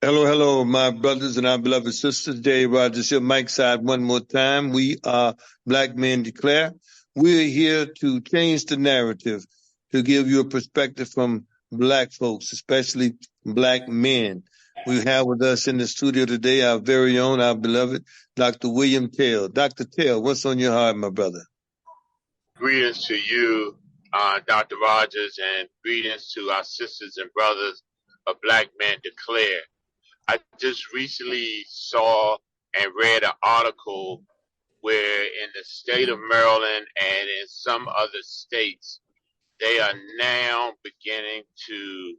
Hello, hello, my brothers and our beloved sisters. Dave Rogers here, Mike side one more time. We are Black Men Declare. We're here to change the narrative, to give you a perspective from Black folks, especially Black men. We have with us in the studio today our very own, our beloved Dr. William Tell. Dr. Tell, what's on your heart, my brother? Greetings to you, Dr. Rogers, and greetings to our sisters and brothers of Black Men Declare. I just recently saw and read an article where in the state of Maryland and in some other states, they are now beginning to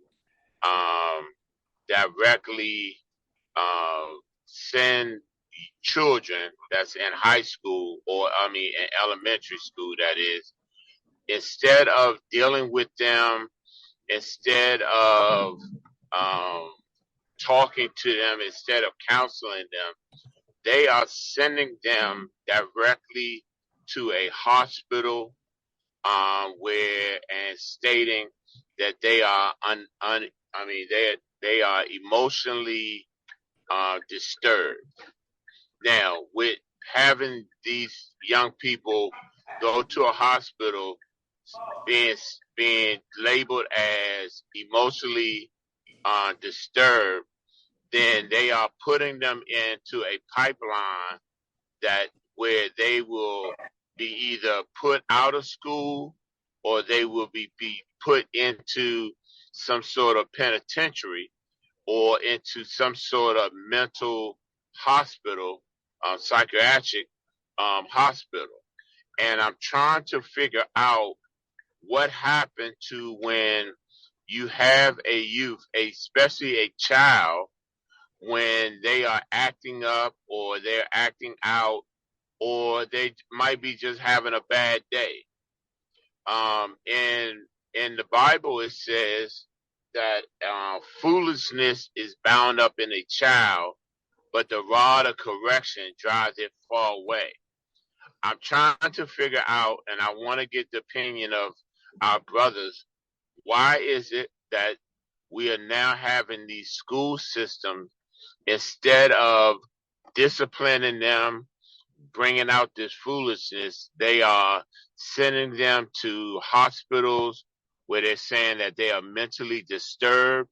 directly send children that's in high school in elementary school, that is, instead of dealing with them, instead of talking to them, instead of counseling them, they are sending them directly to a hospital and stating that they are they are emotionally disturbed. Now, with having these young people go to a hospital being labeled as emotionally disturbed, then they are putting them into a pipeline where they will be either put out of school or they will be put into some sort of penitentiary or into some sort of mental hospital, psychiatric hospital. And I'm trying to figure out what happened to when you have a youth, especially a child, when they are acting up or they're acting out or they might be just having a bad day. In the Bible, it says that foolishness is bound up in a child, but the rod of correction drives it far away. I'm trying to figure out, and I want to get the opinion of our brothers, why is it that we are now having these school systems, instead of disciplining them, bringing out this foolishness, they are sending them to hospitals where they're saying that they are mentally disturbed,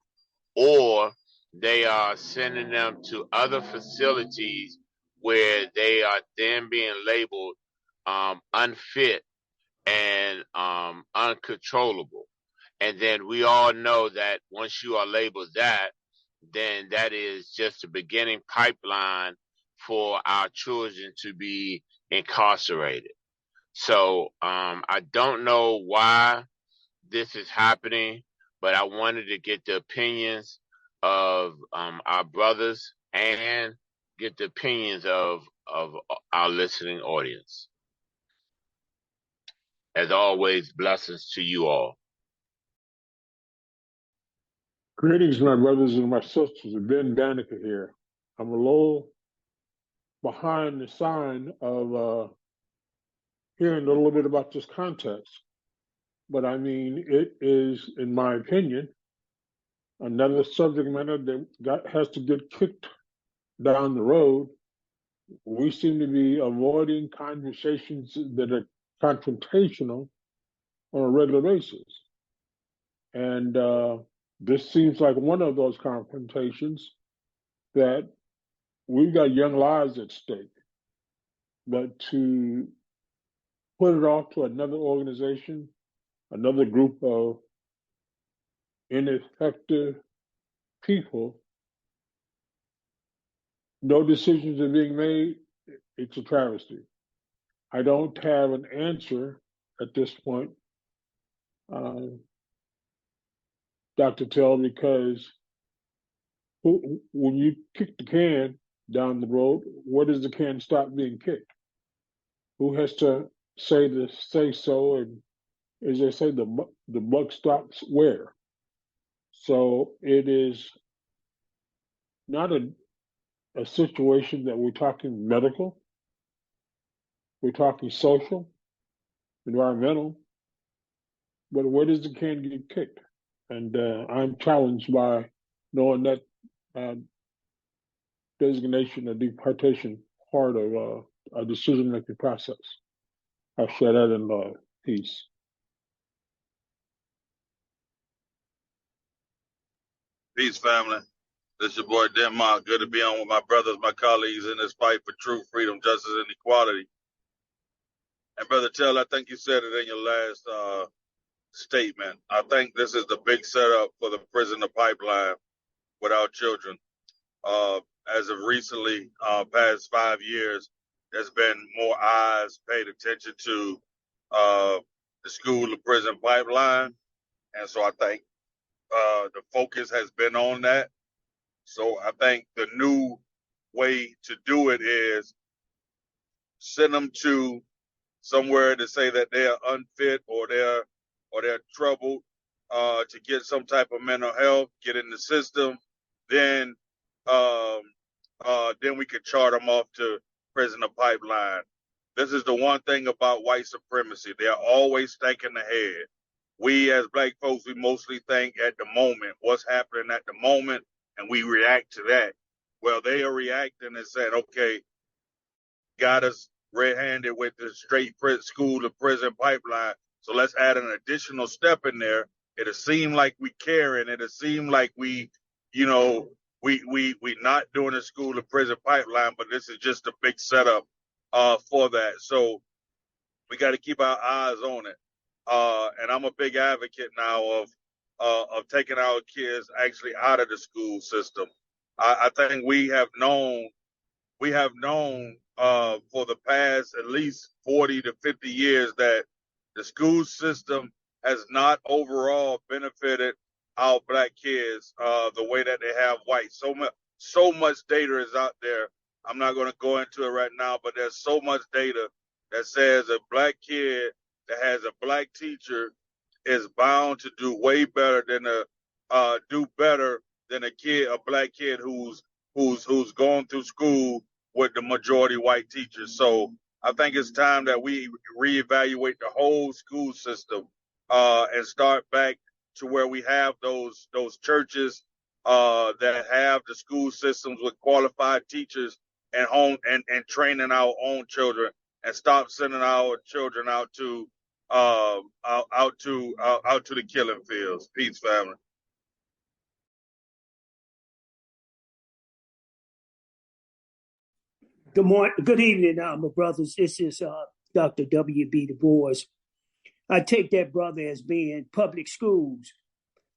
or they are sending them to other facilities where they are then being labeled unfit and uncontrollable. And then we all know that once you are labeled that, then that is just a beginning pipeline for our children to be incarcerated. So I don't know why this is happening, but I wanted to get the opinions of our brothers and get the opinions of our listening audience. As always, blessings to you all. Greetings, my brothers and my sisters. Ben Danica here. I'm a little behind the sign of hearing a little bit about this context. But I mean, it is, in my opinion, another subject matter that has to get kicked down the road. We seem to be avoiding conversations that are confrontational on a regular basis. And this seems like one of those confrontations that we've got young lives at stake. But to put it off to another organization, another group of ineffective people, no decisions are being made, it's a travesty. I don't have an answer at this point, Dr. Tell, because when you kick the can down the road, where does the can stop being kicked? Who has to say so? And as they say, the buck stops where? So it is not a situation that we're talking medical. We're talking social, environmental. But where does the can get kicked? And I'm challenged by knowing that designation or deportation part of a decision-making process. I'll share that in love. Peace. Peace, family. This is your boy Denmark. Good to be on with my brothers, my colleagues in this fight for truth, freedom, justice, and equality. And Brother Tell, I think you said it in your last statement. I think this is the big setup for the prisoner pipeline with our children. As of recently, past 5 years, there's been more eyes paid attention to the school to prison pipeline. And so I think the focus has been on that. So I think the new way to do it is send them to somewhere to say that they're unfit or they're troubled to get some type of mental health, get in the system, then we could chart them off to prisoner pipeline. This is the one thing about white supremacy. They're always thinking ahead. We as black folks, we mostly think at the moment, what's happening at the moment, and we react to that. Well, they are reacting and saying, okay, got us red-handed with the straight school to prison pipeline. So let's add an additional step in there. It'll seem like we care, and it'll seem like we not doing a school to prison pipeline, but this is just a big setup for that. So we got to keep our eyes on it. And I'm a big advocate now of taking our kids actually out of the school system. I think we have known for the past at least 40 to 50 years that the school system has not overall benefited our black kids the way that they have white. So much data is out there. I'm not going to go into it right now, but there's so much data that says a black kid that has a black teacher is bound to do way better than a black kid who's going through school with the majority white teachers. So I think it's time that we reevaluate the whole school system and start back to where we have those churches that have the school systems with qualified teachers and training our own children, and stop sending our children out to the killing fields. Peace, family. Good morning. Good evening, my brothers. This is Dr. W.B. Du Bois. I take that, brother, as being public schools.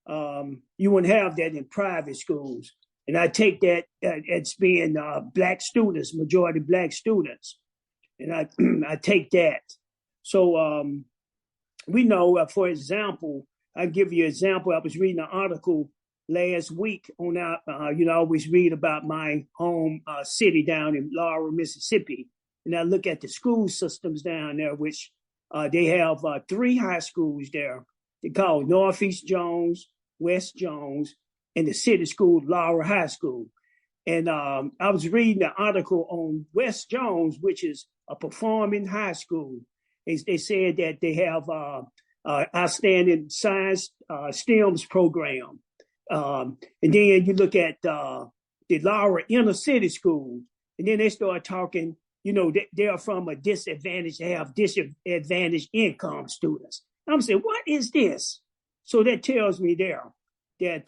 You wouldn't have that in private schools. And I take that as being black students, majority black students. And I take that. So we know, for example, I'll give you an example. I was reading an article last week on I always read about my home city down in Laurel, Mississippi. And I look at the school systems down there, which they have 3 high schools there. They call Northeast Jones, West Jones, and the city school, Laurel High School. And I was reading an article on West Jones, which is a performing high school. They said that they have outstanding science STEMs program. And then you look at the Laurel Inner City School, and then they start talking, they are from a disadvantaged, they have disadvantaged income students. I'm saying, what is this? So that tells me there that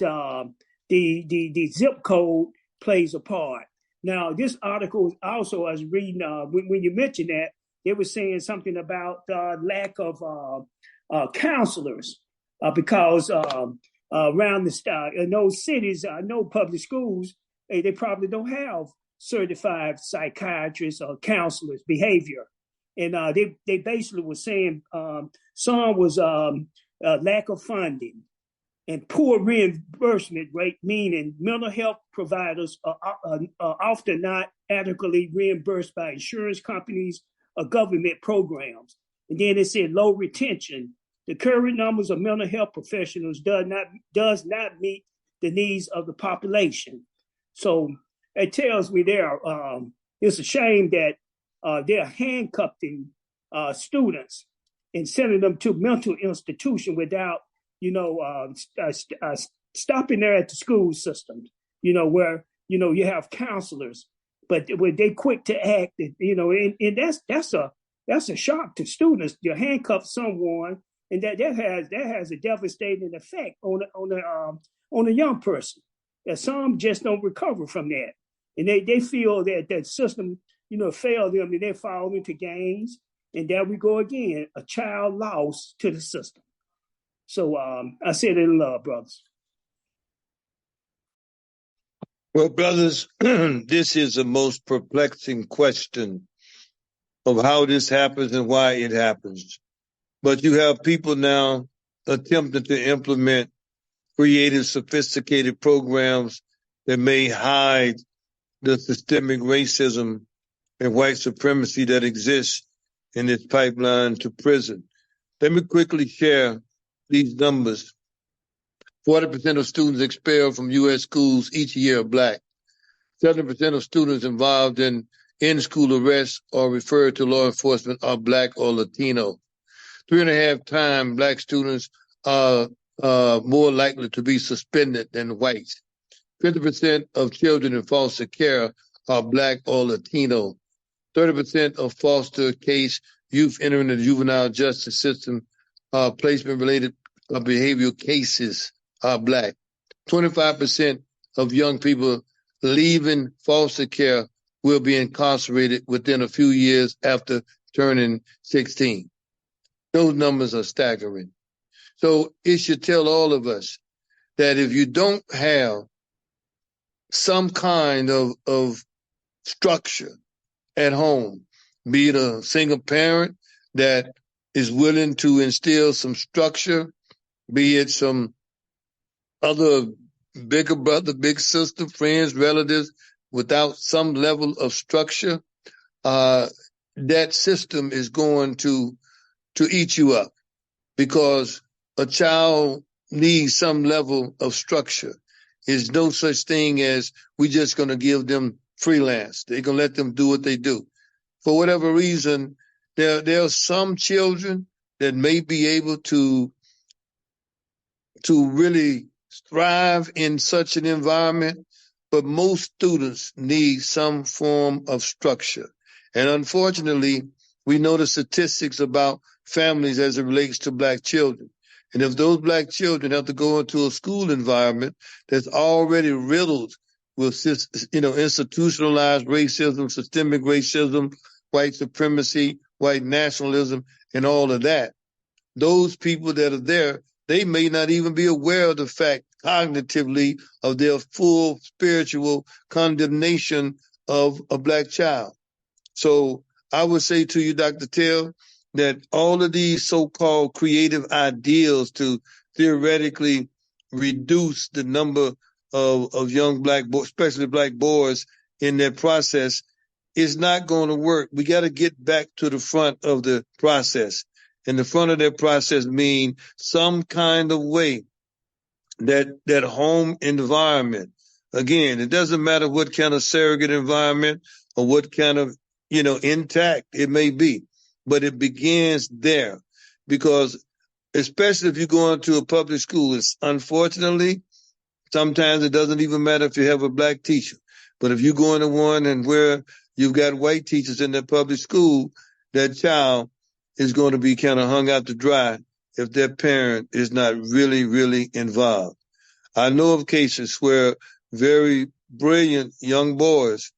the zip code plays a part. Now, this article also, I was reading, when you mentioned that, they were saying something about lack of counselors because around in those cities, I know public schools, they probably don't have certified psychiatrists or counselors, behavior. And they basically were saying some was lack of funding and poor reimbursement rate, meaning mental health providers are often not adequately reimbursed by insurance companies or government programs. And then it said low retention. The current numbers of mental health professionals does not meet the needs of the population. So it tells me there, it's a shame that they're handcuffing students and sending them to mental institution without, stopping there at the school system, where you have counselors, but when they quick to act, and that's a shock to students. You handcuff someone, and that has a devastating effect on a young person. That some just don't recover from that, and they feel that system failed them, and they fall into gangs, and there we go again, a child lost to the system. So I said it in love, brothers. Well, brothers, this is the most perplexing question of how this happens and why it happens. But you have people now attempting to implement creative, sophisticated programs that may hide the systemic racism and white supremacy that exists in this pipeline to prison. Let me quickly share these numbers. 40% of students expelled from U.S. schools each year are Black. 70% of students involved in in-school arrests or referred to law enforcement are Black or Latino. 3.5 times Black students are more likely to be suspended than whites. 50% of children in foster care are Black or Latino. 30% of foster case youth entering the juvenile justice system placement-related behavioral cases are Black. 25% of young people leaving foster care will be incarcerated within a few years after turning 16. Those numbers are staggering. So it should tell all of us that if you don't have some kind of structure at home, be it a single parent that is willing to instill some structure, be it some other bigger brother, big sister, friends, relatives, without some level of structure, that system is going to eat you up, because a child needs some level of structure. There's no such thing as we just going to give them freelance. They're going to let them do what they do. For whatever reason, there are some children that may be able to really thrive in such an environment, but most students need some form of structure. And unfortunately, we know the statistics about families as it relates to Black children. And if those Black children have to go into a school environment that's already riddled with, institutionalized racism, systemic racism, white supremacy, white nationalism, and all of that, those people that are there, they may not even be aware of the fact cognitively of their full spiritual condemnation of a Black child. So I would say to you, Dr. Tell, that all of these so-called creative ideals to theoretically reduce the number of young Black boys, especially Black boys, in that process is not going to work. We got to get back to the front of the process. And the front of that process means some kind of way that home environment. Again, it doesn't matter what kind of surrogate environment or what kind of, intact it may be, but it begins there. Because especially if you go into a public school, it's unfortunately, sometimes it doesn't even matter if you have a Black teacher. But if you go into one and where you've got white teachers in that public school, that child is going to be kind of hung out to dry if their parent is not really, really involved. I know of cases where very brilliant young boys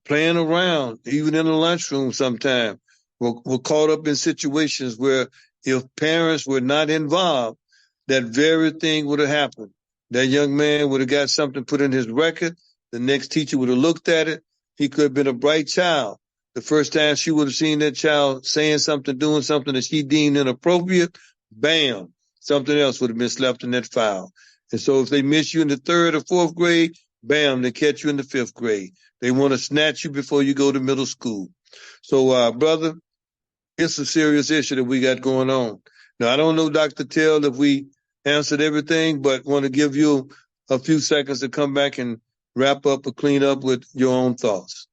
playing around, even in the lunchroom sometime, were caught up in situations where if parents were not involved, that very thing would have happened. That young man would have got something put in his record. The next teacher would have looked at it. He could have been a bright child. The first time she would have seen that child saying something, doing something that she deemed inappropriate, bam, something else would have been slapped in that file. And so if they miss you in the 3rd or 4th grade, bam, they catch you in the 5th grade. They want to snatch you before you go to middle school. So, brother, it's a serious issue that we got going on. Now, I don't know, Dr. Tell, if we answered everything, but want to give you a few seconds to come back and wrap up or clean up with your own thoughts.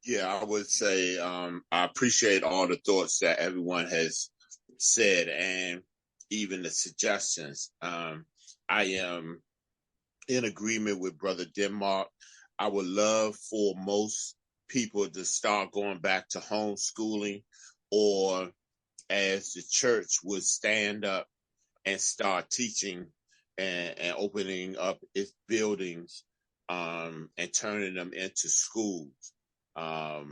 Yeah, I would say I appreciate all the thoughts that everyone has said and even the suggestions. I am in agreement with Brother Denmark. I would love for most people to start going back to homeschooling, or as the church would stand up and start teaching and opening up its buildings and turning them into schools. I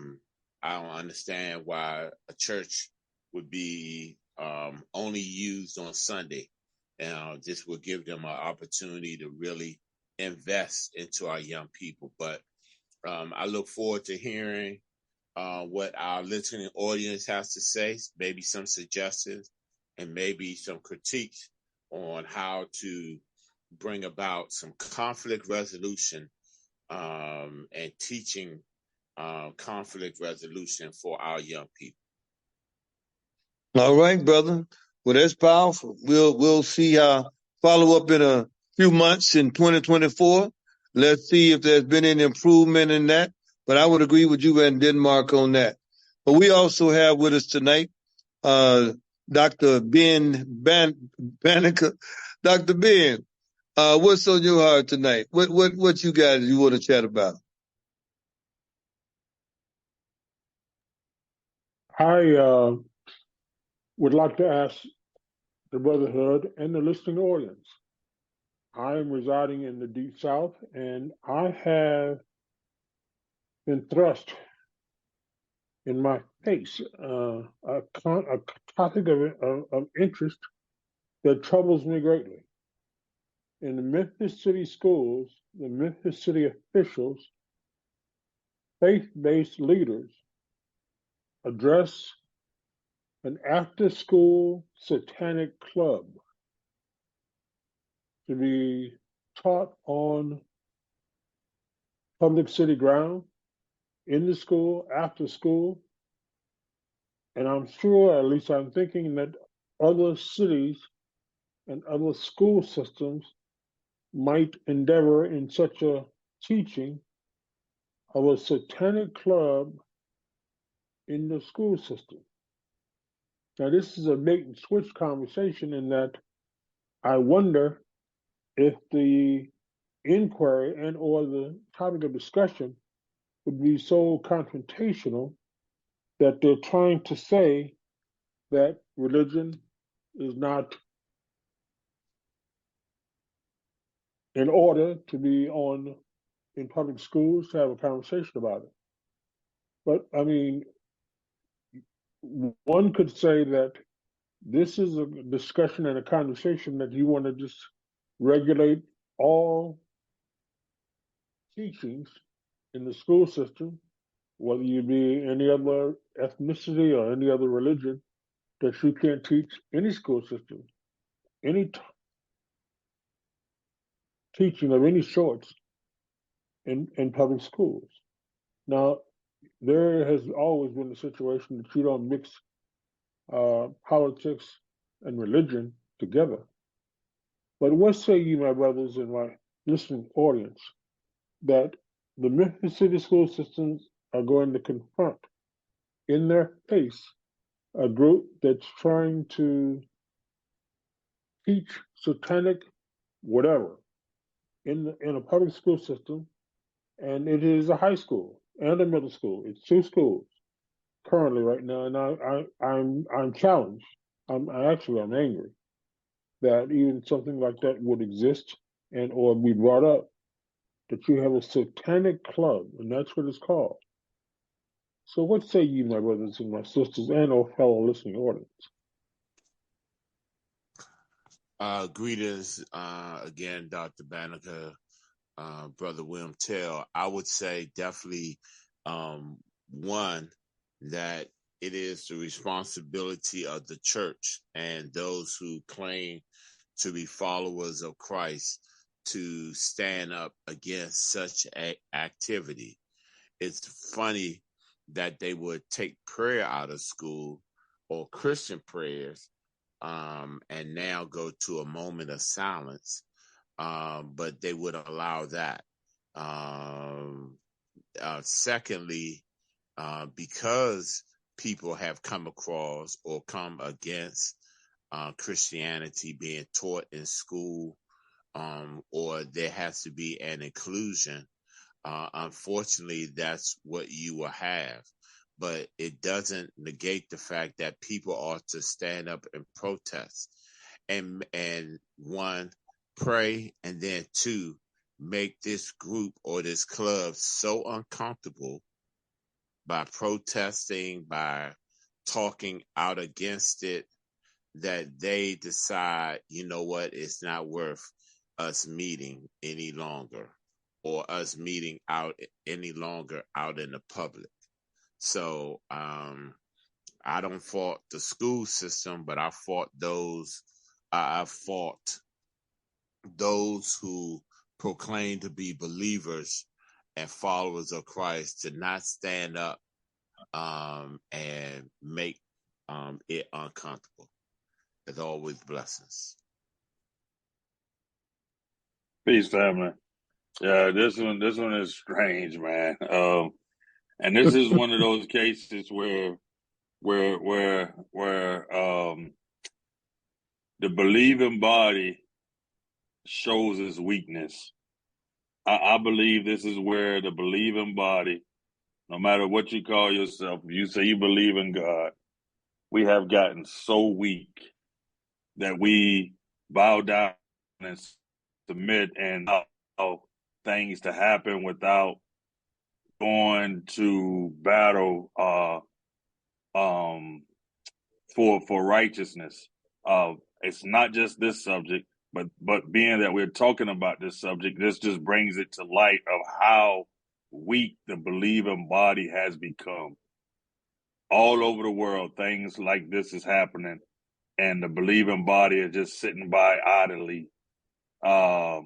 don't understand why a church would be only used on Sunday. This will give them an opportunity to really invest into our young people. But I look forward to hearing what our listening audience has to say, maybe some suggestions and maybe some critiques on how to bring about some conflict resolution and teaching conflict resolution for our young people. All right, brother. Well, that's powerful. We'll see follow up in a few months in 2024. Let's see if there's been any improvement in that. But I would agree with you and Denmark on that. But we also have with us tonight Dr. Ben Banneker. Dr. Ben, what's on your heart tonight? What you guys you want to chat about? I would like to ask the Brotherhood and the listening audience. I am residing in the Deep South, and I have been thrust in my face a topic of interest that troubles me greatly. In the Memphis City schools, the Memphis City officials, faith-based leaders address an after-school Satanic club to be taught on public city ground, in the school, after school. And I'm sure, at least I'm thinking, that other cities and other school systems might endeavor in such a teaching of a Satanic club in the school system. Now, this is a bait and switch conversation in that I wonder if the inquiry and or the topic of discussion would be so confrontational that they're trying to say that religion is not in order to be in public schools to have a conversation about it. But I mean, one could say that this is a discussion and a conversation that you want to just regulate all teachings in the school system, whether you be any other ethnicity or any other religion, that you can't teach any school system, any teaching of any sorts in public schools. Now, there has always been a situation that you don't mix politics and religion together. But what say you, my brothers and my listening audience, that the Memphis City school systems are going to confront in their face a group that's trying to teach Satanic whatever in a public school system, and it is a high school and a middle school. It's two schools currently right now, and I'm challenged. I'm angry that even something like that would exist and or be brought up. That you have a Satanic club, and that's what it's called. So, what say you, my brothers and my sisters, and our fellow listening audience? Greetings again, Dr. Banneker, Brother William Tell. I would say definitely one, that it is the responsibility of the church and those who claim to be followers of Christ to stand up against such activity. It's funny that they would take prayer out of school or Christian prayers and now go to a moment of silence, but they would allow that. Secondly, because people have come across or come against Christianity being taught in school or there has to be an inclusion. Unfortunately, that's what you will have. But it doesn't negate the fact that people ought to stand up and protest. And one, pray, and then two, make this group or this club so uncomfortable by protesting, by talking out against it, that they decide, you know what, it's not worth us meeting any longer, or us meeting out any longer out in the public. So I don't fault the school system, but I fault those who proclaim to be believers and followers of Christ to not stand up and make it uncomfortable. As always, blessings. Peace, family. Yeah, this one is strange, man. And this is one of those cases where the believing body shows its weakness. I believe this is where the believing body, no matter what you call yourself, if you say you believe in God, we have gotten so weak that we bow down and submit and allow things to happen without going to battle for righteousness. It's not just this subject, but being that we're talking about this subject, this just brings it to light of how weak the believing body has become. All over the world, things like this is happening, and the believing body is just sitting by idly, not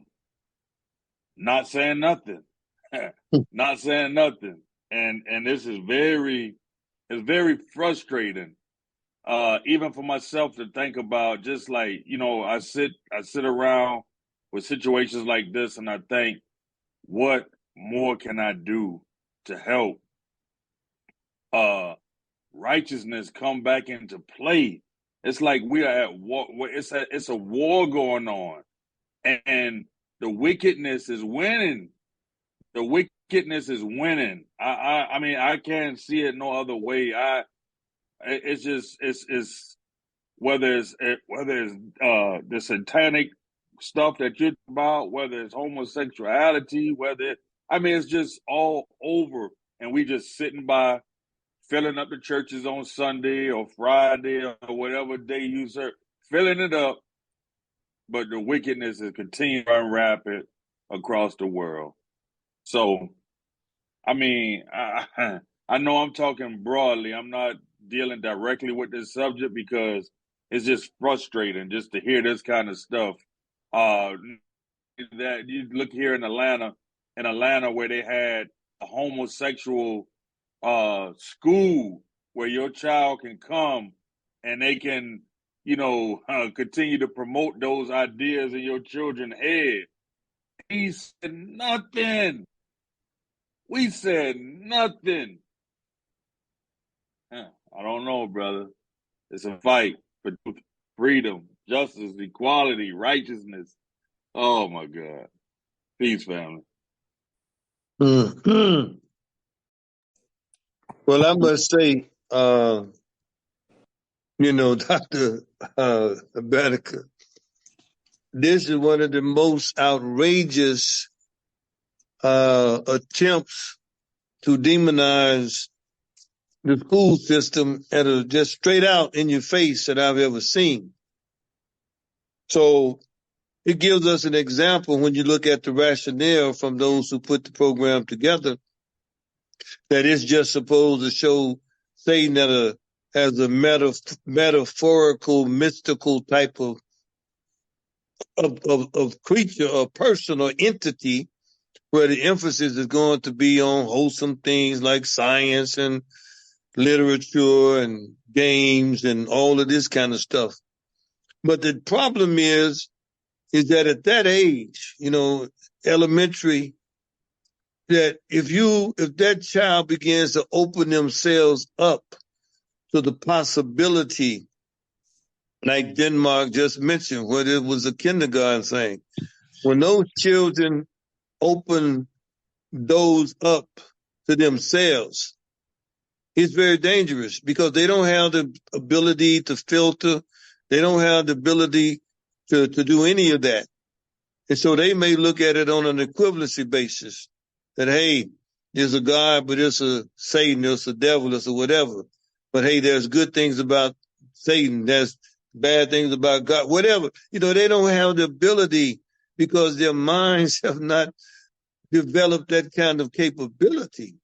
saying nothing, not saying nothing. And this is very frustrating, even for myself to think about. Just like, I sit around with situations like this, and I think, what more can I do to help righteousness come back into play? It's like we are at war. It's a war going on, and the wickedness is winning. The wickedness is winning. I mean, I can't see it no other way. It's whether it's the satanic stuff that you're about, whether it's homosexuality, it's just all over, and we just sitting by, filling up the churches on Sunday or Friday or whatever day you serve, filling it up, but the wickedness is continuing to run rapid across the world. So, I mean, I know I'm talking broadly. I'm not dealing directly with this subject because it's just frustrating just to hear this kind of stuff. That you look here in Atlanta where they had a homosexual school where your child can come and they can, continue to promote those ideas in your children's head. He said nothing. We said nothing. I don't know, brother. It's a fight for freedom, justice, equality, righteousness. Oh, my God. Peace, family. Mm-hmm. Well, I must say, Dr. Batica, this is one of the most outrageous attempts to demonize the school system and just straight out in your face that I've ever seen. So it gives us an example when you look at the rationale from those who put the program together, that it's just supposed to show Satan as a metaphorical, mystical type of creature or person or entity, where the emphasis is going to be on wholesome things like science and literature and games and all of this kind of stuff. But the problem is that at that age, elementary, that if that child begins to open themselves up to the possibility, like Denmark just mentioned, where it was a kindergarten thing, when those children open those up to themselves, it's very dangerous because they don't have the ability to filter. They don't have the ability to do any of that. And so they may look at it on an equivalency basis that, hey, there's a God, but it's a Satan, it's a devil, it's a whatever. But hey, there's good things about Satan. There's bad things about God, whatever. You know, they don't have the ability because their minds have not developed that kind of capability.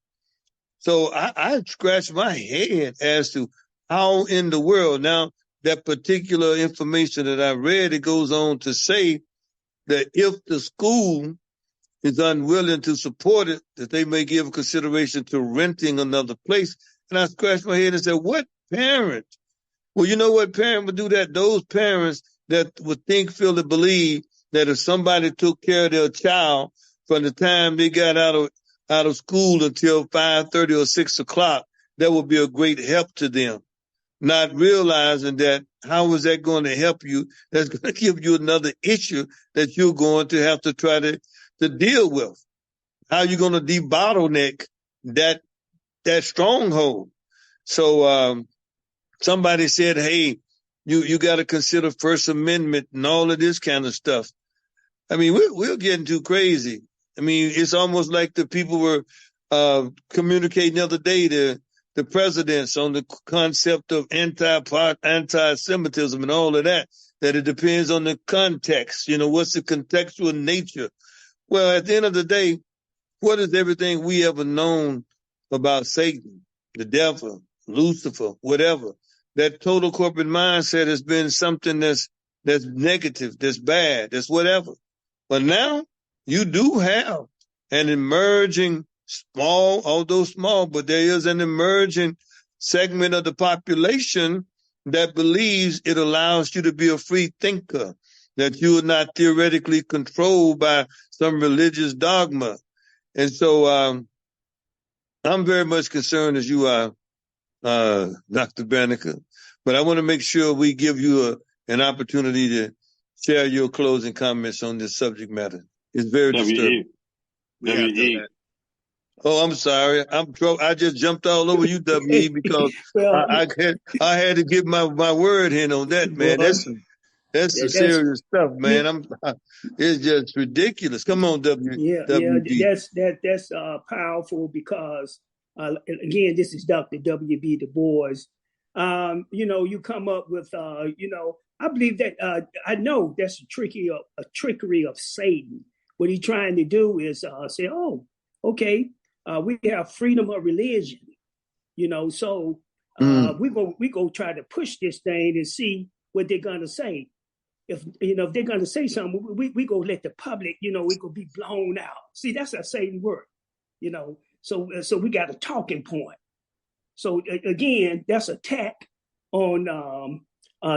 So I scratch my head as to how in the world. Now, that particular information that I read, it goes on to say that if the school is unwilling to support it, that they may give consideration to renting another place. And I scratched my head and said, what parent? Well, you know what parent would do that? Those parents that would think, feel, and believe that if somebody took care of their child from the time they got out of school until 5:30 or 6 o'clock, that would be a great help to them. Not realizing that how is that going to help you? That's going to give you another issue that you're going to have to try to deal with. How are you going to debottleneck that stronghold? So somebody said, hey, you got to consider First Amendment and all of this kind of stuff. I mean, we're getting too crazy. I mean, it's almost like the people were communicating the other day, the presidents, on the concept of anti-Semitism and all of that it depends on the context. You know, what's the contextual nature? Well, at the end of the day, what is everything we ever known about Satan, the devil, Lucifer, whatever? That total corporate mindset has been something that's negative, that's bad, that's whatever. But now you do have an emerging small, although small, but there is an emerging segment of the population that believes it allows you to be a free thinker, that you are not theoretically controlled by some religious dogma. And so I'm very much concerned as you are, Dr. Banneker, but I want to make sure we give you an opportunity to share your closing comments on this subject matter. It's very disturbing. W.E. Oh, I'm sorry. I just jumped all over you, W.E., because well, I had to give my word in on that, man. Well, that's some serious stuff, man. It's just ridiculous. Come on, W.B. That's powerful because again, this is Dr. W.B. Du Bois. You know, you come up with you know, I believe that I know that's a trickery of Satan. What he's trying to do is say, oh, okay, we have freedom of religion, you know, so we go try to push this thing and see what they're gonna say. If they're gonna say something, we go let the public, you know, we go be blown out. See, that's how Satan works, you know. So we got a talking point. So again, that's attack on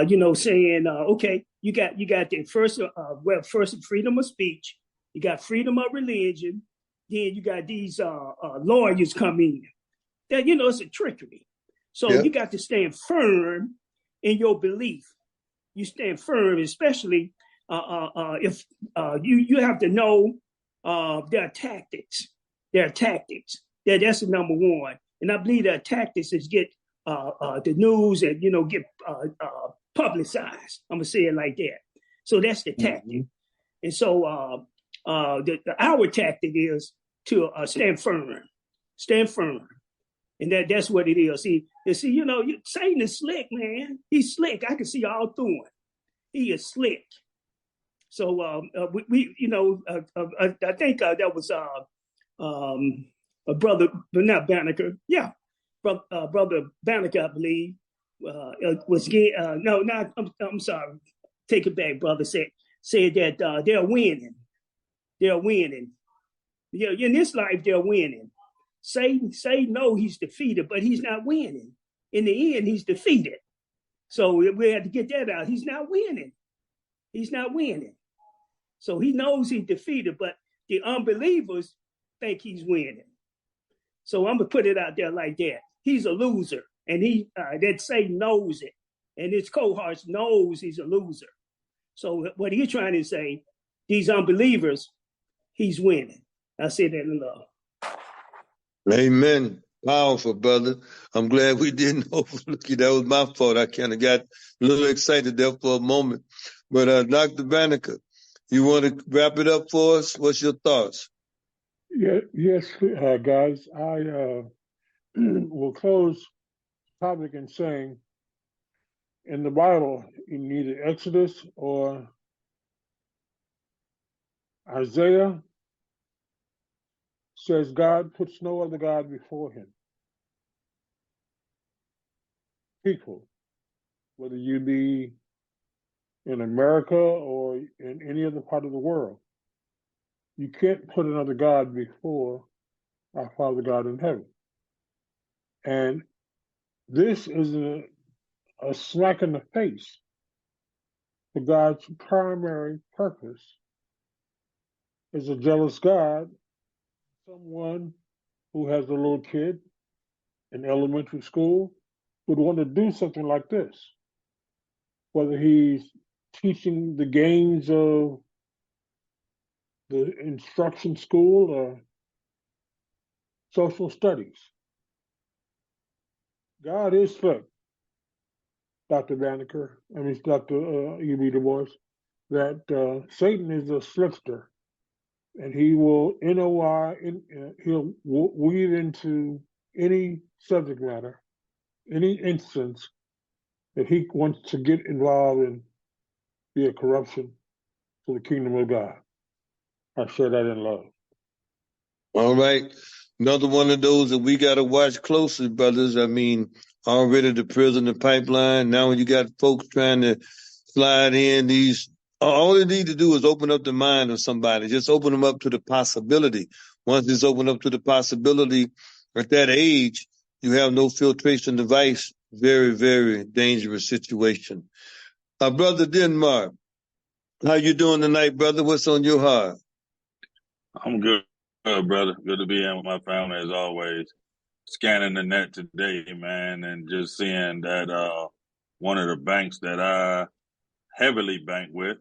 you know, saying okay, you got the first freedom of speech, you got freedom of religion, then you got these lawyers come in. That, you know, it's a trickery. So you got to stand firm in your belief. You stand firm, especially if you have to know their tactics. That's the number one. And I believe their tactics is get the news and, you know, get publicized. I'm gonna say it like that. So that's the tactic. And so our tactic is to stand firm, and that's what it is. See, you know, Satan is slick, man. He's slick. I can see all through him. He is slick. So we you know, I think that was a brother, but not Banneker. Yeah, brother Banneker, I believe, was no, not. I'm sorry. Take it back, brother. Said that they're winning. They're winning. Yeah, in this life, they're winning. Satan knows he's defeated, but he's not winning. In the end, he's defeated. So we have to get that out. He's not winning. He's not winning. So he knows he's defeated, but the unbelievers think he's winning. So I'm gonna put it out there like that. He's a loser, and that Satan knows it, and his cohorts knows he's a loser. So what he's trying to say, these unbelievers, he's winning. I say that in love. Amen. Powerful, brother. I'm glad we didn't overlook you. That was my fault. I kind of got a little excited there for a moment. But Dr. Banneker, you want to wrap it up for us? What's your thoughts? Yes, guys. I will close the topic in saying, in the Bible, in either Exodus or Isaiah, says God puts no other God before him. People, whether you be in America or in any other part of the world, you can't put another God before our Father God in heaven. And this is a smack in the face for God's primary purpose. Is a jealous God, someone who has a little kid in elementary school would want to do something like this, whether he's teaching the games of the instruction school or social studies. God is strict, Dr. Banneker, Dr. E.B. Du Bois, that Satan is a slickster, and he will he'll weave into any subject matter, any instance that he wants to get involved in, be a corruption to the kingdom of God. I share that in love. All right. Another one of those that we got to watch closely, brothers. I mean, already the prisoner pipeline. Now you got folks trying to slide in these. All they need to do is open up the mind of somebody. Just open them up to the possibility. Once it's opened up to the possibility, at that age, you have no filtration device. Very, very dangerous situation. Brother Denmark, how you doing tonight, brother? What's on your heart? I'm good, brother. Good to be in with my family as always. Scanning the net today, man, and just seeing that one of the banks that I heavily bank with,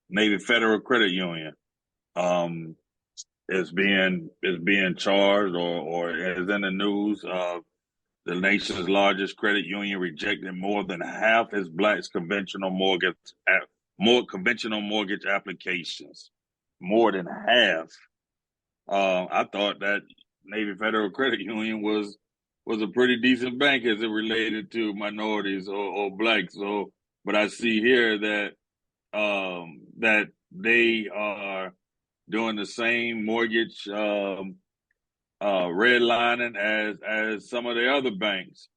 Navy Federal Credit Union, is being charged or is in the news of the nation's largest credit union rejecting more than half its Black's conventional mortgage applications. More than half. I thought that Navy Federal Credit Union was a pretty decent bank as it related to minorities or blacks. So, but I see here that that they are doing the same mortgage redlining as some of the other banks.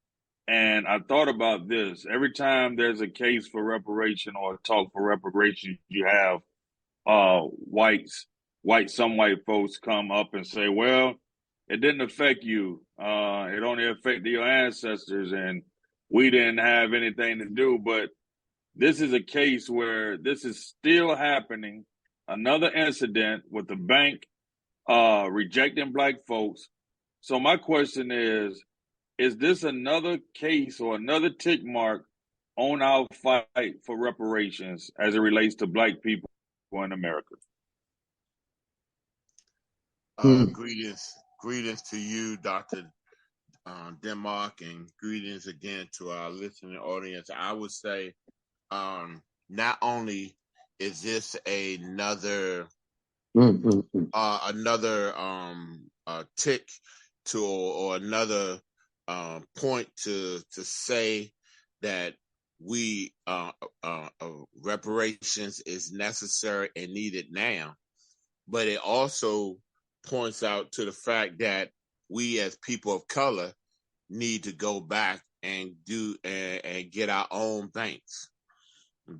And I thought about this. Every time there's a case for reparation or a talk for reparation, you have some white folks come up and say, well, it didn't affect you. It only affected your ancestors and we didn't have anything to do. But this is a case where this is still happening. Another incident with the bank rejecting black folks. So my question is this another case or another tick mark on our fight for reparations as it relates to black people in America? Greetings to you, Dr. Denmark, and greetings again to our listening audience. I would say not only is this another tick to or another point to say that we reparations is necessary and needed now, but it also points out to the fact that we as people of color need to go back and do and get our own banks,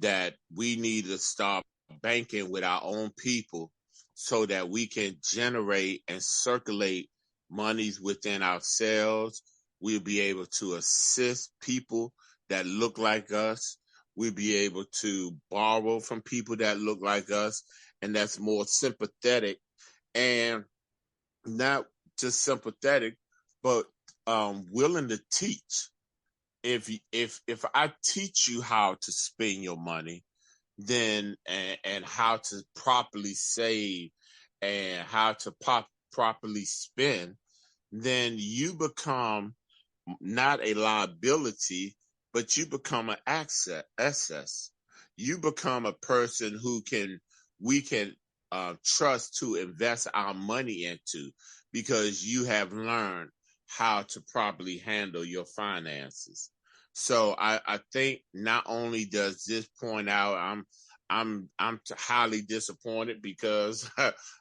that we need to start banking with our own people so that we can generate and circulate monies within ourselves. We'll be able to assist people that look like us. We'll be able to borrow from people that look like us and that's more sympathetic, and not just sympathetic, but willing to teach. If I teach you how to spend your money, then and how to properly save and how to properly spend, then you become not a liability, but you become an access. You become a person who we can trust to invest our money into, because you have learned how to properly handle your finances. So I think not only does this point out, I'm highly disappointed because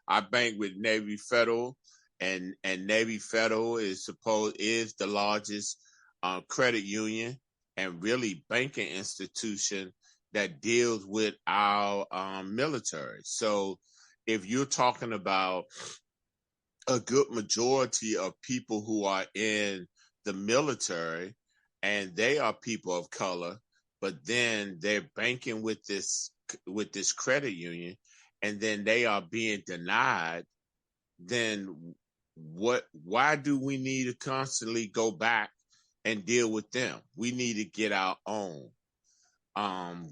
I bank with Navy Federal, and Navy Federal is the largest credit union and really banking institution that deals with our military. So if you're talking about a good majority of people who are in the military and they are people of color, but then they're banking with this credit union, and then they are being denied, then why do we need to constantly go back and deal with them? We need to get our own.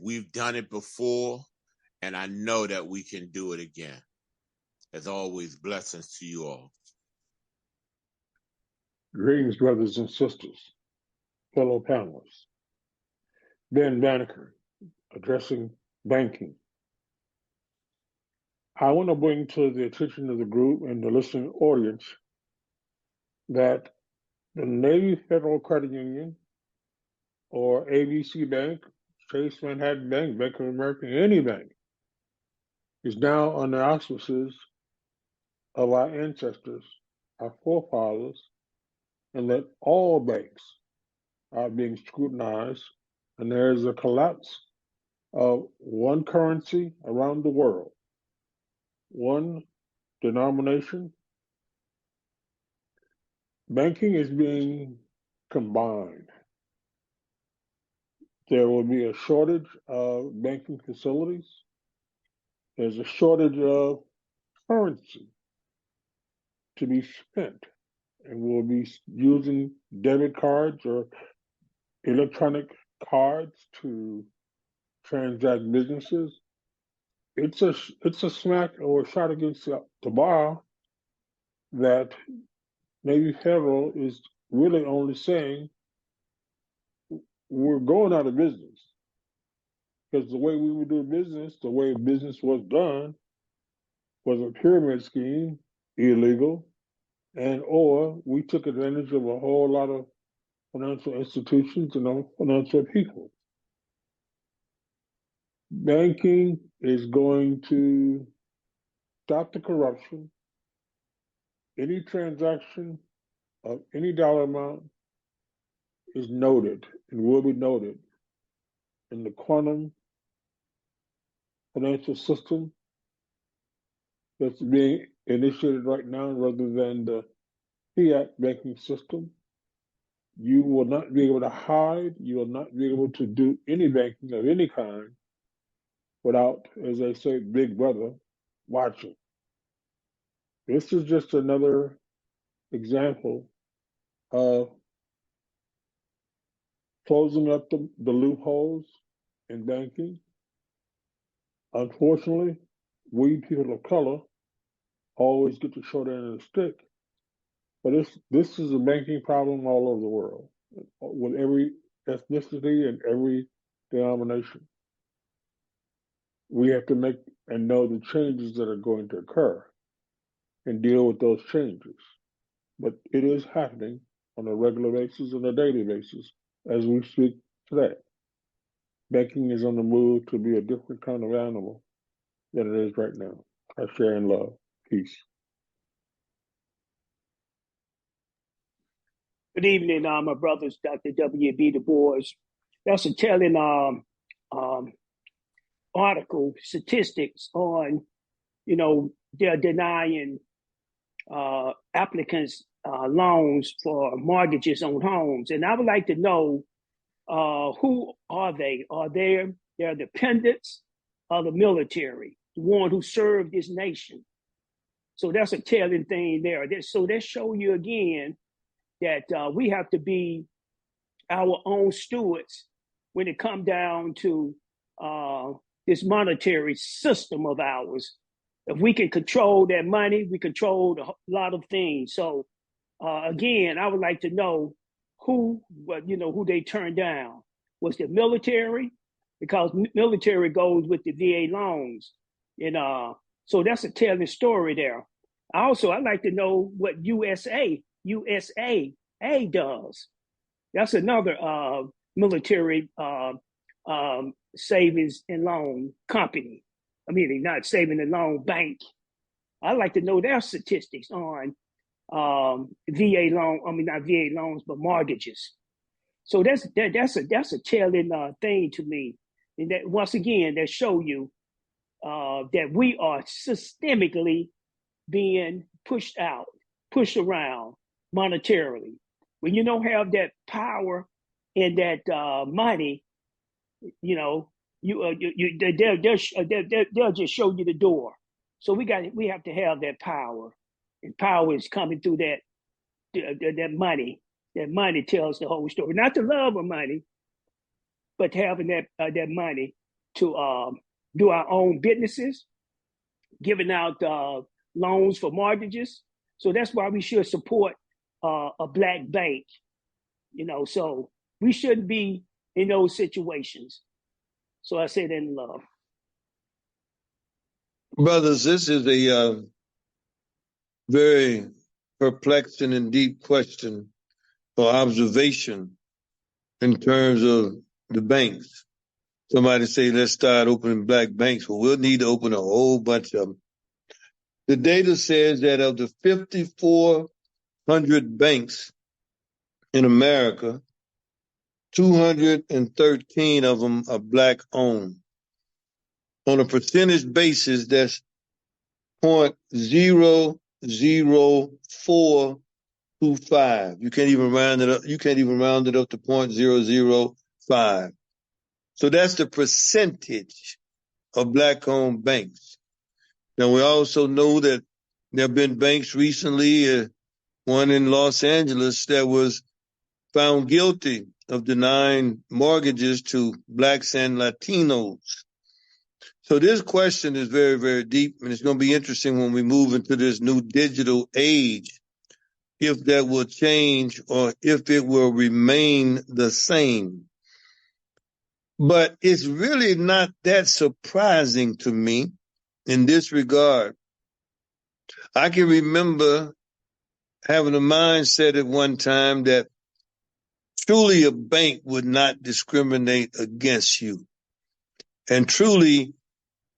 We've done it before, and I know that we can do it again. As always, blessings to you all. Greetings, brothers and sisters, fellow panelists. Ben Banneker, addressing banking. I want to bring to the attention of the group and the listening audience that the Navy Federal Credit Union, or ABC Bank, Chase Manhattan Bank, Bank of America, any bank, is now under auspices of our ancestors, our forefathers, and that all banks are being scrutinized, and there is a collapse of one currency around the world, one denomination. Banking is being combined. There will be a shortage of banking facilities. There's a shortage of currency to be spent, and we'll be using debit cards or electronic cards to transact businesses. It's a smack or a shot against the bar that Navy Federal is really only saying we're going out of business, because the way we would do business, the way business was done, was a pyramid scheme, illegal, and or we took advantage of a whole lot of financial institutions and financial people. Banking is going to stop the corruption. Any transaction of any dollar amount is noted and will be noted in the quantum financial system that's being initiated right now, rather than the fiat banking system. You will not be able to hide. You will not be able to do any banking of any kind without, as I say, Big Brother watching. This is just another example of closing up the loopholes in banking. Unfortunately, we people of color always get the short end of the stick. But this is a banking problem all over the world, with every ethnicity and every denomination. We have to make and know the changes that are going to occur and deal with those changes. But it is happening on a regular basis and a daily basis as we speak today. Banking is on the move to be a different kind of animal than it is right now. I share in love. Peace. Good evening, my brothers, Dr. W.B. Du Bois. That's a telling article, statistics on, they're denying applicants loans for mortgages on homes. And I would like to know, who are they? Are they're dependents of the military, the one who served this nation? So that's a telling thing there. So that show you again that we have to be our own stewards when it comes down to this monetary system of ours. If we can control that money, we control a lot of things. So again, I would like to know who they turned down. Was the military? Because military goes with the VA loans. And so that's a telling story there. I'd like to know what USAA does. That's another military savings and loan company. I mean, not saving and loan bank. I'd like to know their statistics on VA loan. I mean, not VA loans, but mortgages. So that's a telling thing to me. And that once again, that show you that we are systemically being pushed out, pushed around monetarily. When you don't have that power and that money, they'll just show you the door. So we have to have that power, and power is coming through that money. That money tells the whole story. Not the love of money, but having that money to do our own businesses, giving out loans for mortgages. So that's why we should support a black bank. So we shouldn't be in those situations. So I say that in love. Brothers, this is a very perplexing and deep question or observation in terms of the banks. Somebody say, let's start opening black banks. Well, we'll need to open a whole bunch of them. The data says that of the 5,400 banks in America, 213 of them are black owned. On a percentage basis, that's 0.00425. You can't even round it up. You can't even round it up to 0.005. So that's the percentage of black-owned banks. Now, we also know that there have been banks recently, one in Los Angeles that was found guilty of denying mortgages to blacks and Latinos. So this question is very, very deep, and it's going to be interesting when we move into this new digital age, if that will change or if it will remain the same. But it's really not that surprising to me in this regard. I can remember having a mindset at one time that truly a bank would not discriminate against you. And truly,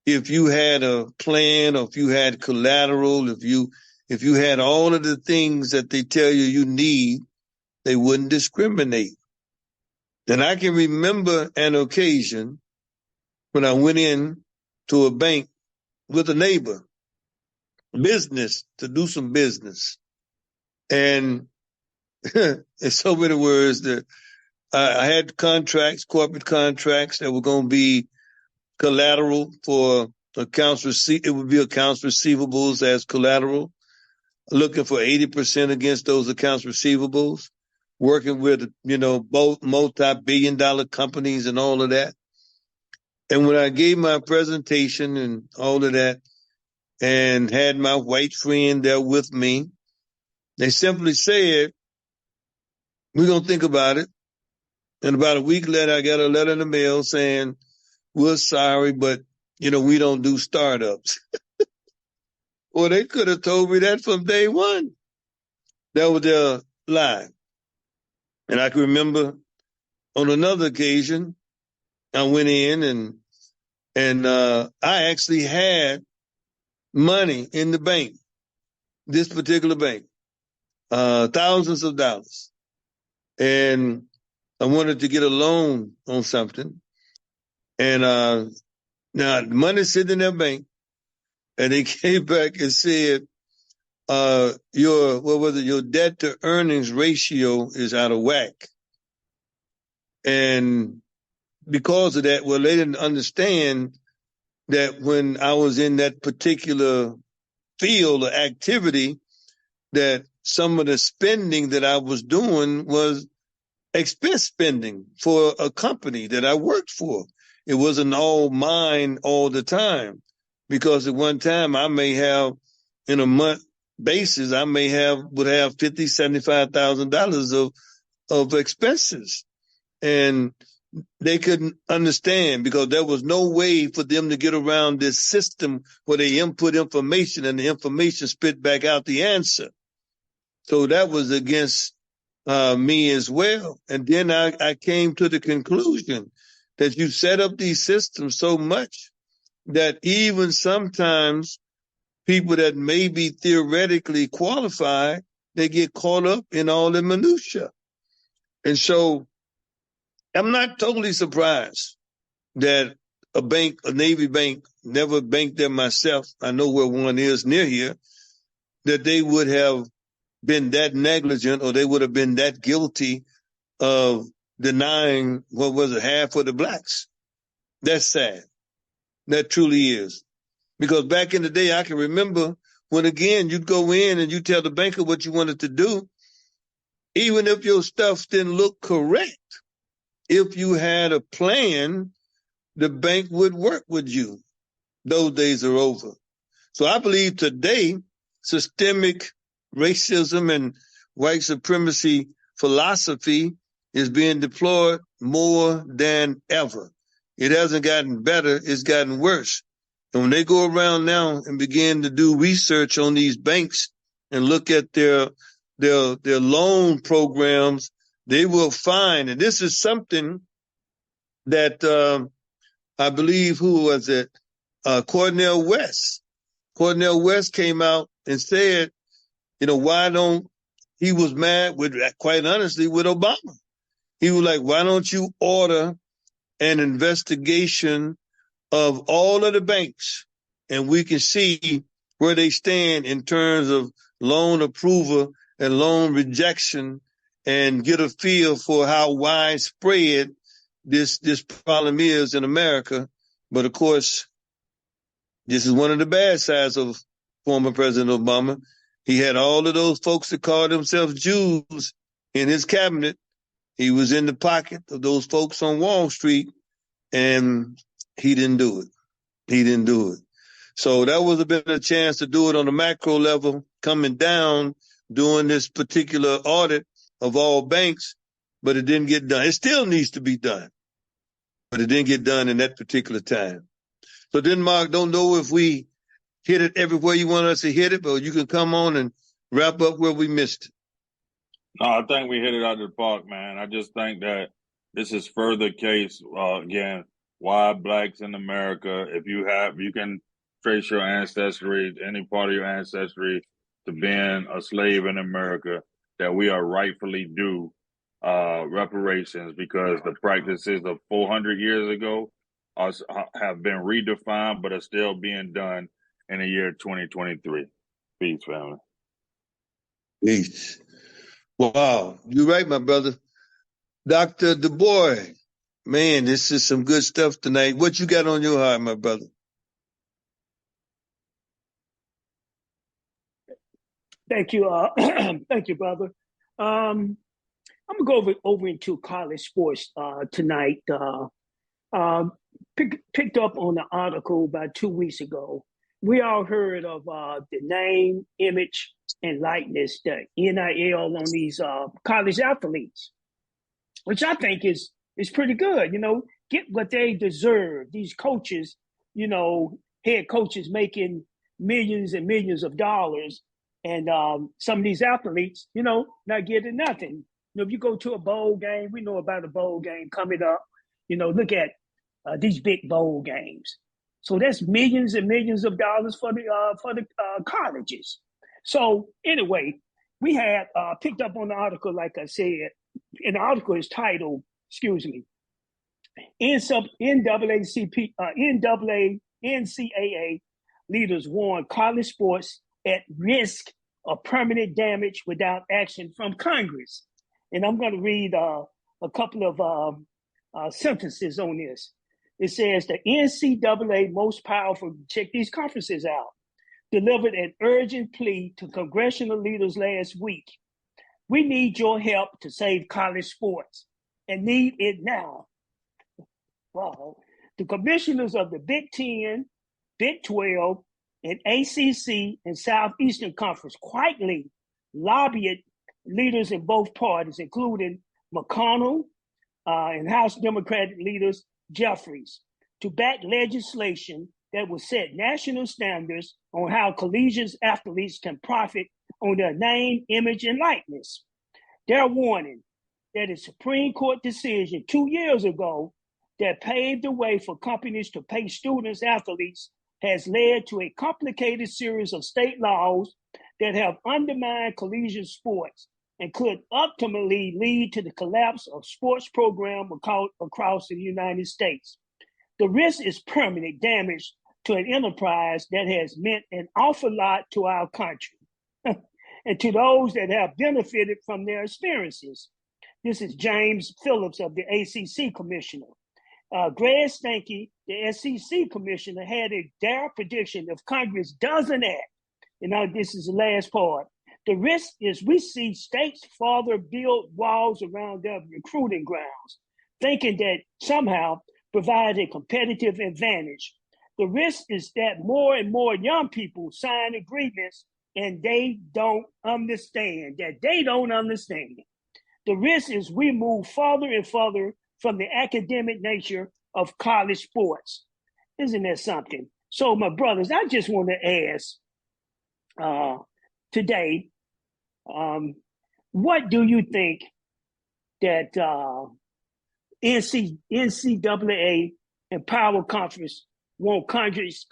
if you had a plan or if you had collateral, if you had all of the things that they tell you need, they wouldn't discriminate. And I can remember an occasion when I went in to a bank with a neighbor, to do some business. And in so many words, that I had contracts, corporate contracts that were going to be collateral for accounts receivable. It would be accounts receivables as collateral, looking for 80% against those accounts receivables, working with, both multi-billion-dollar companies and all of that. And when I gave my presentation and all of that and had my white friend there with me, they simply said, we're going to think about it. And about a week later, I got a letter in the mail saying, we're sorry, but, we don't do startups. Well, they could have told me that from day one. That was their lie. And I can remember on another occasion, I went in and I actually had money in the bank, this particular bank, thousands of dollars. And I wanted to get a loan on something. And now the money's sitting in their bank. And they came back and said, your debt to earnings ratio is out of whack. And because of that, they didn't understand that when I was in that particular field or activity, that some of the spending that I was doing was expense spending for a company that I worked for. it wasn't all mine all the time, because at one time I may have, in a month basis, I would have $50,000, $75,000 of expenses, and they couldn't understand because there was no way for them to get around this system where they input information and the information spit back out the answer. So that was against me as well. And then I came to the conclusion that you set up these systems so much that even sometimes people that may be theoretically qualified, they get caught up in all the minutia. And so I'm not totally surprised that a Navy bank, never banked there myself, I know where one is near here, that they would have been that negligent, or they would have been that guilty of denying, half of the blacks. That's sad. That truly is. Because back in the day, I can remember when, again, you'd go in and you tell the banker what you wanted to do, even if your stuff didn't look correct. If you had a plan, the bank would work with you. Those days are over. So I believe today, systemic racism and white supremacy philosophy is being deployed more than ever. It hasn't gotten better, it's gotten worse. And when they go around now and begin to do research on these banks and look at their loan programs, they will find, and this is something that I believe, who was it? Cornel West. Cornel West came out and said, he was mad quite honestly, with Obama. He was like, why don't you order an investigation of all of the banks, and we can see where they stand in terms of loan approval and loan rejection, and get a feel for how widespread this problem is in America. But of course, this is one of the bad sides of former President Obama. He had all of those folks that called themselves Jews in his cabinet. He was in the pocket of those folks on Wall Street, and he didn't do it. He didn't do it. So that was a bit of a chance to do it on a macro level, coming down, doing this particular audit of all banks, but it didn't get done. It still needs to be done, but it didn't get done in that particular time. So then, Mark, don't know if we hit it everywhere you want us to hit it, but you can come on and wrap up where we missed it. No, I think we hit it out of the park, man. I just think that this is further case, again, why blacks in America, if you can trace your ancestry, any part of your ancestry, to being a slave in America, that we are rightfully due reparations, because the practices of 400 years ago have been redefined, but are still being done in the year 2023. Peace, family. Peace. Wow, you're right, my brother. Dr. Du Bois, man, this is some good stuff tonight. What you got on your heart, my brother? Thank you, thank you, brother. I'm gonna go over into college sports tonight. Picked up on the article about 2 weeks ago. We all heard of the name, image, and likeness, the NIL on these college athletes, which I think is pretty good. Get what they deserve. These coaches, head coaches making millions and millions of dollars, and some of these athletes, not getting nothing. If you go to a bowl game, we know about a bowl game coming up. Look at these big bowl games. So that's millions and millions of dollars for the colleges. So anyway, we had picked up on the article, like I said, and the article is titled, NCAA leaders warn college sports at risk of permanent damage without action from Congress. And I'm going to read a couple of sentences on this. It says the NCAA most powerful, check these conferences out, delivered an urgent plea to congressional leaders last week. We need your help to save college sports, and need it now. Wow. The commissioners of the Big 10, Big 12, and ACC and Southeastern Conference quietly lobbied leaders in both parties, including McConnell and House Democratic leaders Jeffries, to back legislation that would set national standards on how collegiate athletes can profit on their name, image, and likeness. Their warning that a Supreme Court decision 2 years ago that paved the way for companies to pay students athletes has led to a complicated series of state laws that have undermined collegiate sports and could ultimately lead to the collapse of sports programs across the United States. The risk is permanent damage to an enterprise that has meant an awful lot to our country and to those that have benefited from their experiences. This is James Phillips of the ACC Commissioner. Greg Stanky, the SEC Commissioner, had a dire prediction if Congress doesn't act. And now this is the last part. The risk is we see states further build walls around their recruiting grounds, thinking that somehow provide a competitive advantage. The risk is that more and more young people sign agreements and they don't understand. The risk is we move further and further from the academic nature of college sports. Isn't that something? So, my brothers, I just want to ask today, what do you think that NCAA and Power Conference want Congress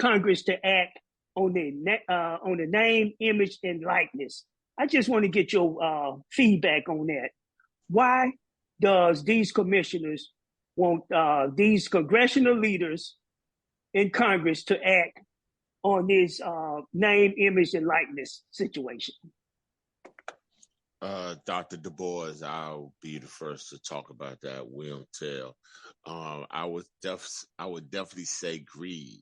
to act on the name, image, and likeness? I just want to get your feedback on that. Why does these commissioners want these congressional leaders in Congress to act on this name, image, and likeness situation? Dr. Du Bois, I'll be the first to talk about that. Will tell. I would definitely say greed.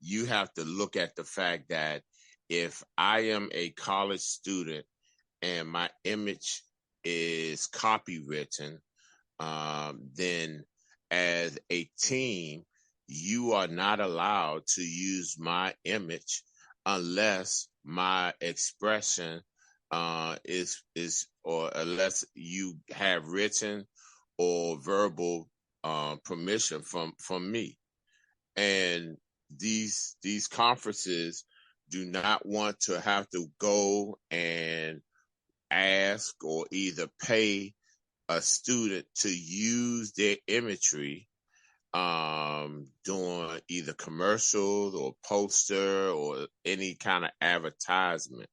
You have to look at the fact that if I am a college student and my image is copywritten, then as a team, you are not allowed to use my image unless my expression is or unless you have written or verbal permission from me. And these conferences do not want to have to go and ask or either pay a student to use their imagery doing either commercials or poster or any kind of advertisement.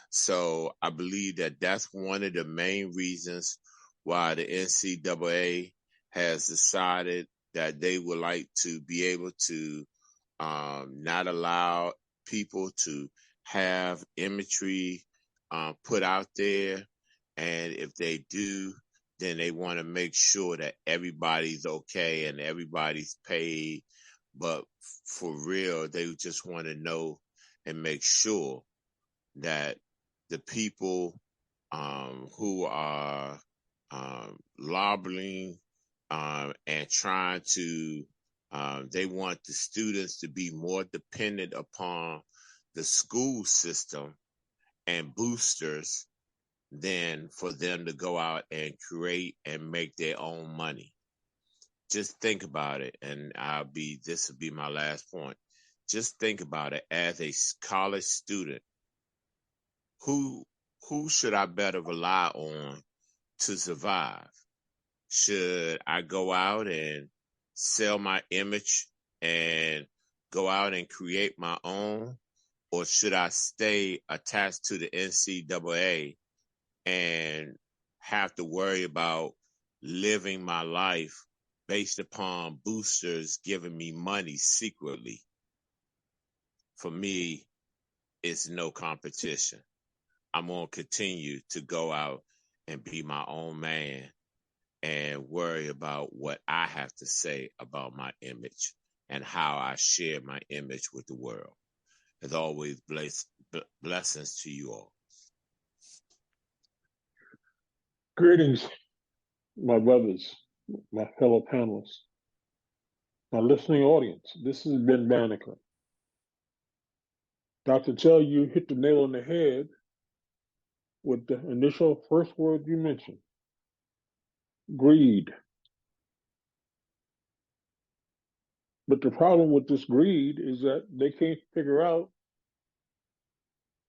So I believe that that's one of the main reasons why the NCAA has decided that they would like to be able to not allow people to have imagery put out there. And if they do, then they want to make sure that everybody's okay and everybody's paid. But for real, they just want to know and make sure that the people who are lobbying and trying to, they want the students to be more dependent upon the school system and boosters than for them to go out and create and make their own money. Just think about it, and this will be my last point. Just think about it as a college student. Who should I better rely on to survive? Should I go out and sell my image and go out and create my own? Or should I stay attached to the NCAA and have to worry about living my life based upon boosters giving me money secretly? For me, it's no competition. I'm going to continue to go out and be my own man and worry about what I have to say about my image and how I share my image with the world. As always, blessings to you all. Greetings, my brothers, my fellow panelists. my listening audience, this has been Banneker. Dr. Tell, you hit the nail on the head with the initial first word you mentioned, greed. But the problem with this greed is that they can't figure out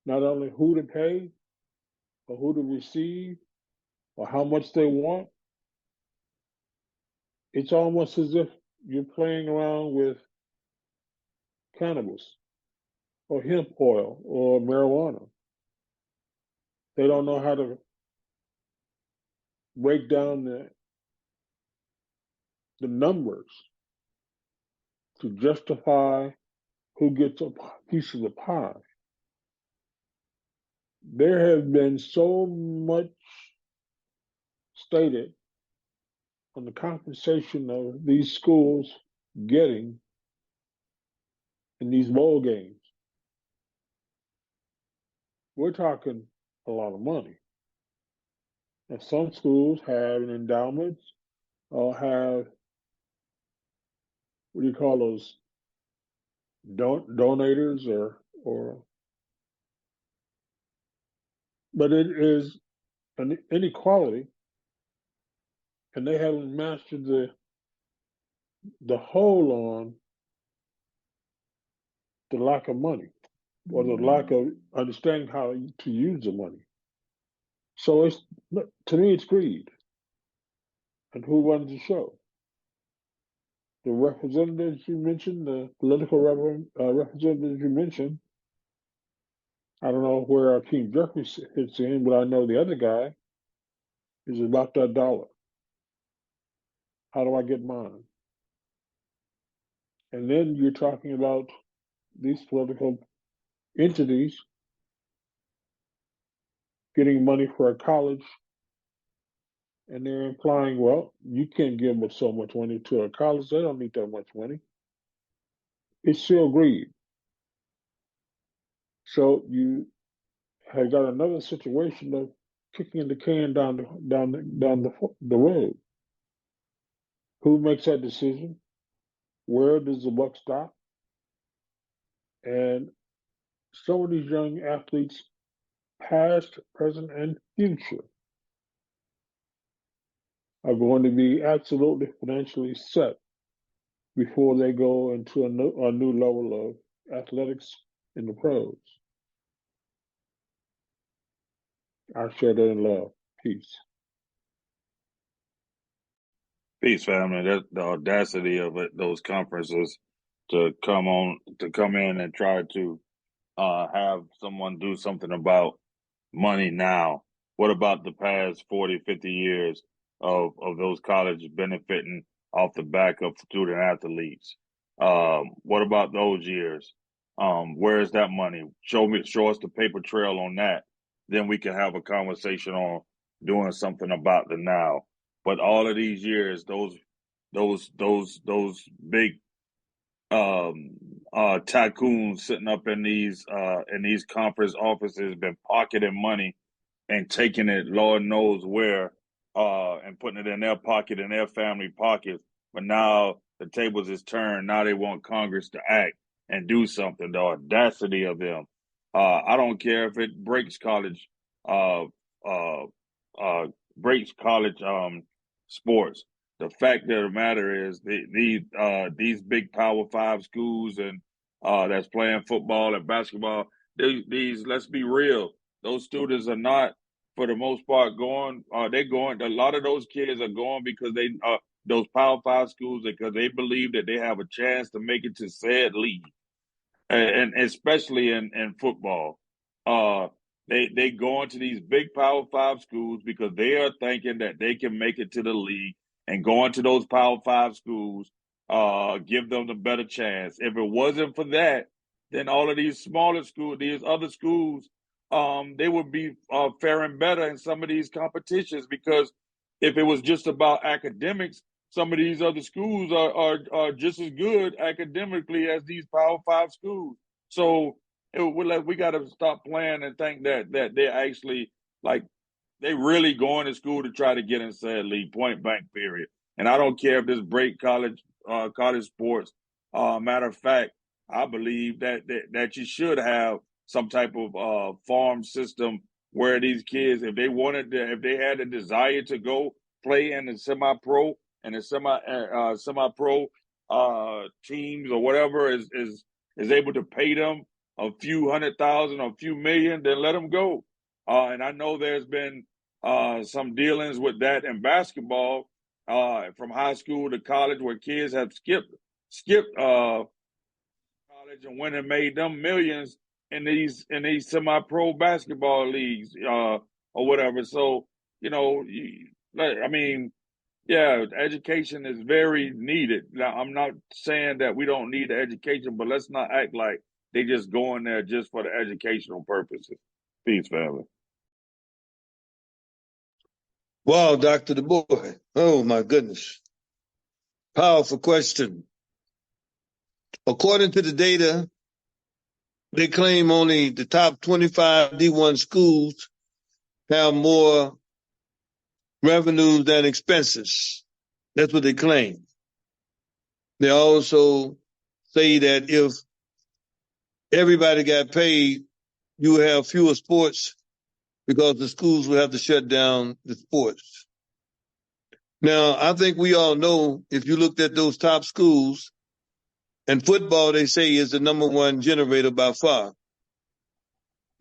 not only who to pay or who to receive or how much they want. It's almost as if you're playing around with cannabis or hemp oil or marijuana. They don't know how to break down the numbers to justify who gets a piece of the pie. There has been so much stated on the compensation of these schools getting in these bowl games. We're talking a lot of money. And some schools have an endowment or have, what do you call those, donators or, but it is an inequality, and they haven't mastered the hold on the lack of money or the lack of understanding how to use the money. So it's, to me, it's greed. And who runs the show? The representatives you mentioned, the political representatives you mentioned. I don't know where King Jeffrey fits in, but I know the other guy is about that dollar. How do I get mine? And then you're talking about these political entities getting money for a college, and they're implying, well, you can't give them so much money to a college. They don't need that much money. It's still greed. So you have got another situation of kicking the can down the road. Who makes that decision? Where does the buck stop? And some of these young athletes, past, present, and future, are going to be absolutely financially set before they go into a new level of athletics in the pros. I share that in love. Peace. Peace, family. That's the audacity of it, those conferences to come in and try to have someone do something about money now. What about the past 40, 50 years of those colleges benefiting off the back of student athletes? What about those years? Where is that money? Show us the paper trail on that. Then we can have a conversation on doing something about the now. But all of these years, those big tycoons sitting up in these conference offices been pocketing money and taking it Lord knows where and putting it in their pocket, in their family pockets. But now the tables is turned. Now they want Congress to act and do something. The audacity of them. I don't care if it breaks college sports. The fact of the matter is these big Power 5 schools and that's playing football and basketball, these let's be real, those students are not, for the most part, going. They're going. A lot of those kids are going because they those Power 5 schools because they believe that they have a chance to make it to said league, and especially in football. They go into these big Power 5 schools because they are thinking that they can make it to the league, and going to those Power 5 schools give them the better chance. If it wasn't for that, then all of these smaller schools, these other schools, they would be faring better in some of these competitions, because if it was just about academics, some of these other schools are just as good academically as these Power 5 schools. So we got to stop playing and think that they're actually they really going to school to try to get in said league, point blank, period. And I don't care if this break college college sports. Matter of fact, I believe that you should have some type of farm system where these kids, if they had a desire to go play in the semi-pro and the semi-pro teams or whatever is able to pay them a few $100,000 or a few million, then let them go. And I know there's been some dealings with that in basketball from high school to college where kids have skipped college and went and made them millions in these semi-pro basketball leagues or whatever. So, I mean, yeah, education is very needed. Now, I'm not saying that we don't need the education, but let's not act like they just go in there just for the educational purposes. Peace, family. Wow, Dr. Du Bois. Oh, my goodness. Powerful question. According to the data, they claim only the top 25 D1 schools have more revenues than expenses. That's what they claim. They also say that if everybody got paid, you would have fewer sports because the schools would have to shut down the sports. Now, I think we all know if you looked at those top schools, and football, they say, is the number one generator by far.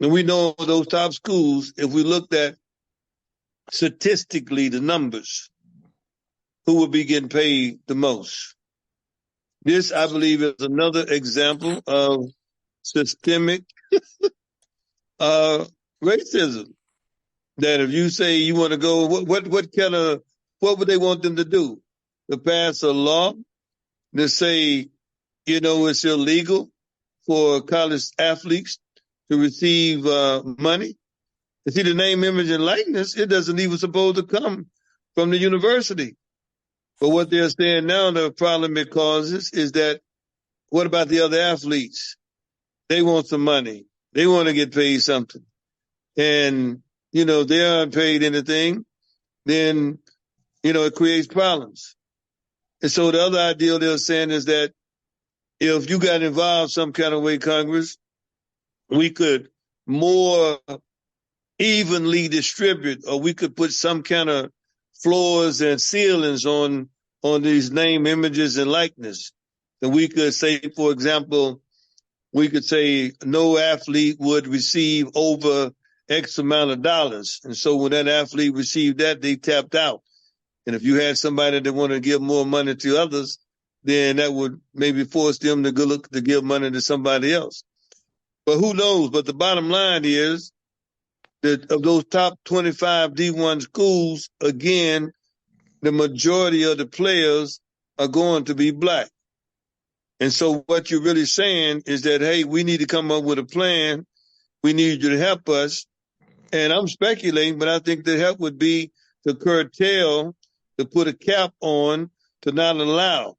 And we know those top schools, if we looked at statistically the numbers, who would be getting paid the most. This, I believe, is another example of systemic racism. That if you say you want to go, what would they want them to do? To pass a law to say, it's illegal for college athletes to receive money? You see, the name, image, and likeness, it doesn't even supposed to come from the university. But what they're saying now, the problem it causes is that, what about the other athletes? They want some money. They want to get paid something. And, they aren't paid anything, then, it creates problems. And so the other idea they're saying is that if you got involved some kind of way, Congress, we could more evenly distribute, or we could put some kind of floors and ceilings on these name, images, and likeness. And we could say, for example, we could say no athlete would receive over X amount of dollars. And so when that athlete received that, they tapped out. And if you had somebody that wanted to give more money to others, then that would maybe force them to give money to somebody else. But who knows? But the bottom line is that of those top 25 D1 schools, again, the majority of the players are going to be black. And so what you're really saying is that, hey, we need to come up with a plan. We need you to help us. And I'm speculating, but I think the help would be to curtail, to put a cap on, to not allow.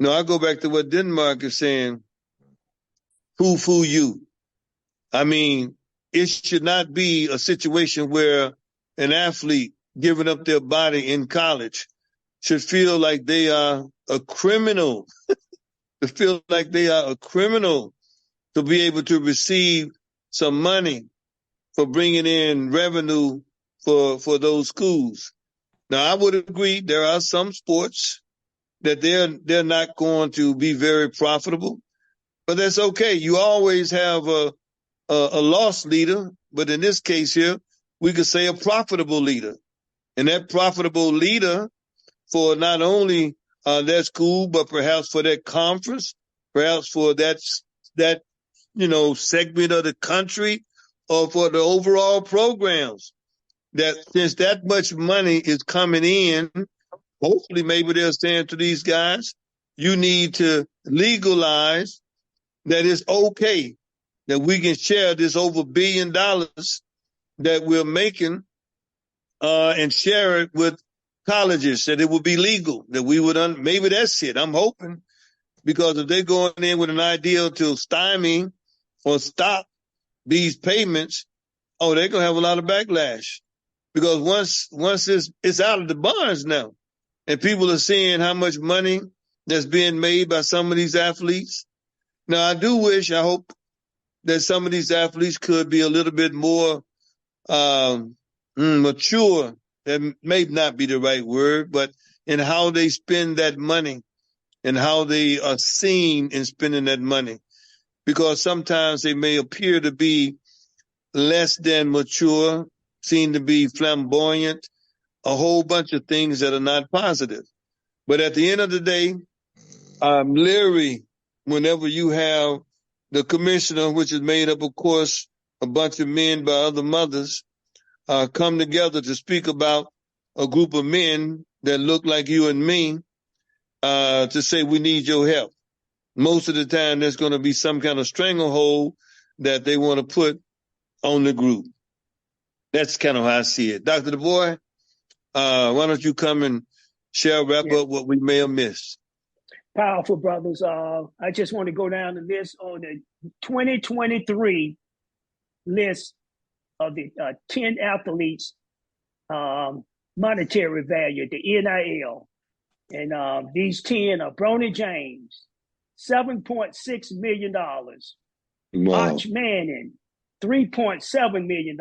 I go back to what Denmark is saying, foo you. I mean, it should not be a situation where an athlete giving up their body in college should feel like they are a criminal, to feel like they are a criminal to be able to receive some money for bringing in revenue for those schools. Now, I would agree there are some sports that they're not going to be very profitable, but that's okay. You always have a loss leader, but in this case here, we could say a profitable leader. And that profitable leader for not only that school, but perhaps for that conference, perhaps for that segment of the country, or for the overall programs. That since that much money is coming in, hopefully maybe they're saying to these guys, you need to legalize that it's okay that we can share this over $1 billion that we're making and share it with colleges, that it would be legal, that we would, maybe that's it. I'm hoping, because if they're going in with an idea to stymie or stop these payments, they're going to have a lot of backlash. Because once it's out of the barns now, and people are seeing how much money that's being made by some of these athletes. Now, I hope that some of these athletes could be a little bit more mature. That may not be the right word, but in how they spend that money and how they are seen in spending that money. Because sometimes they may appear to be less than mature, seem to be flamboyant, a whole bunch of things that are not positive. But at the end of the day, I'm leery whenever you have the commissioner, which is made up, of course, a bunch of men by other mothers, come together to speak about a group of men that look like you and me, to say we need your help. Most of the time, there's going to be some kind of stranglehold that they want to put on the group. That's kind of how I see it. Dr. Du Bois, why don't you come and wrap up what we may have missed? Powerful, brothers. I just want to go down the list on the 2023 list of the 10 athletes, monetary value, the NIL. And these 10 are Bronny James, $7.6 million. Wow. Arch Manning, $3.7 million.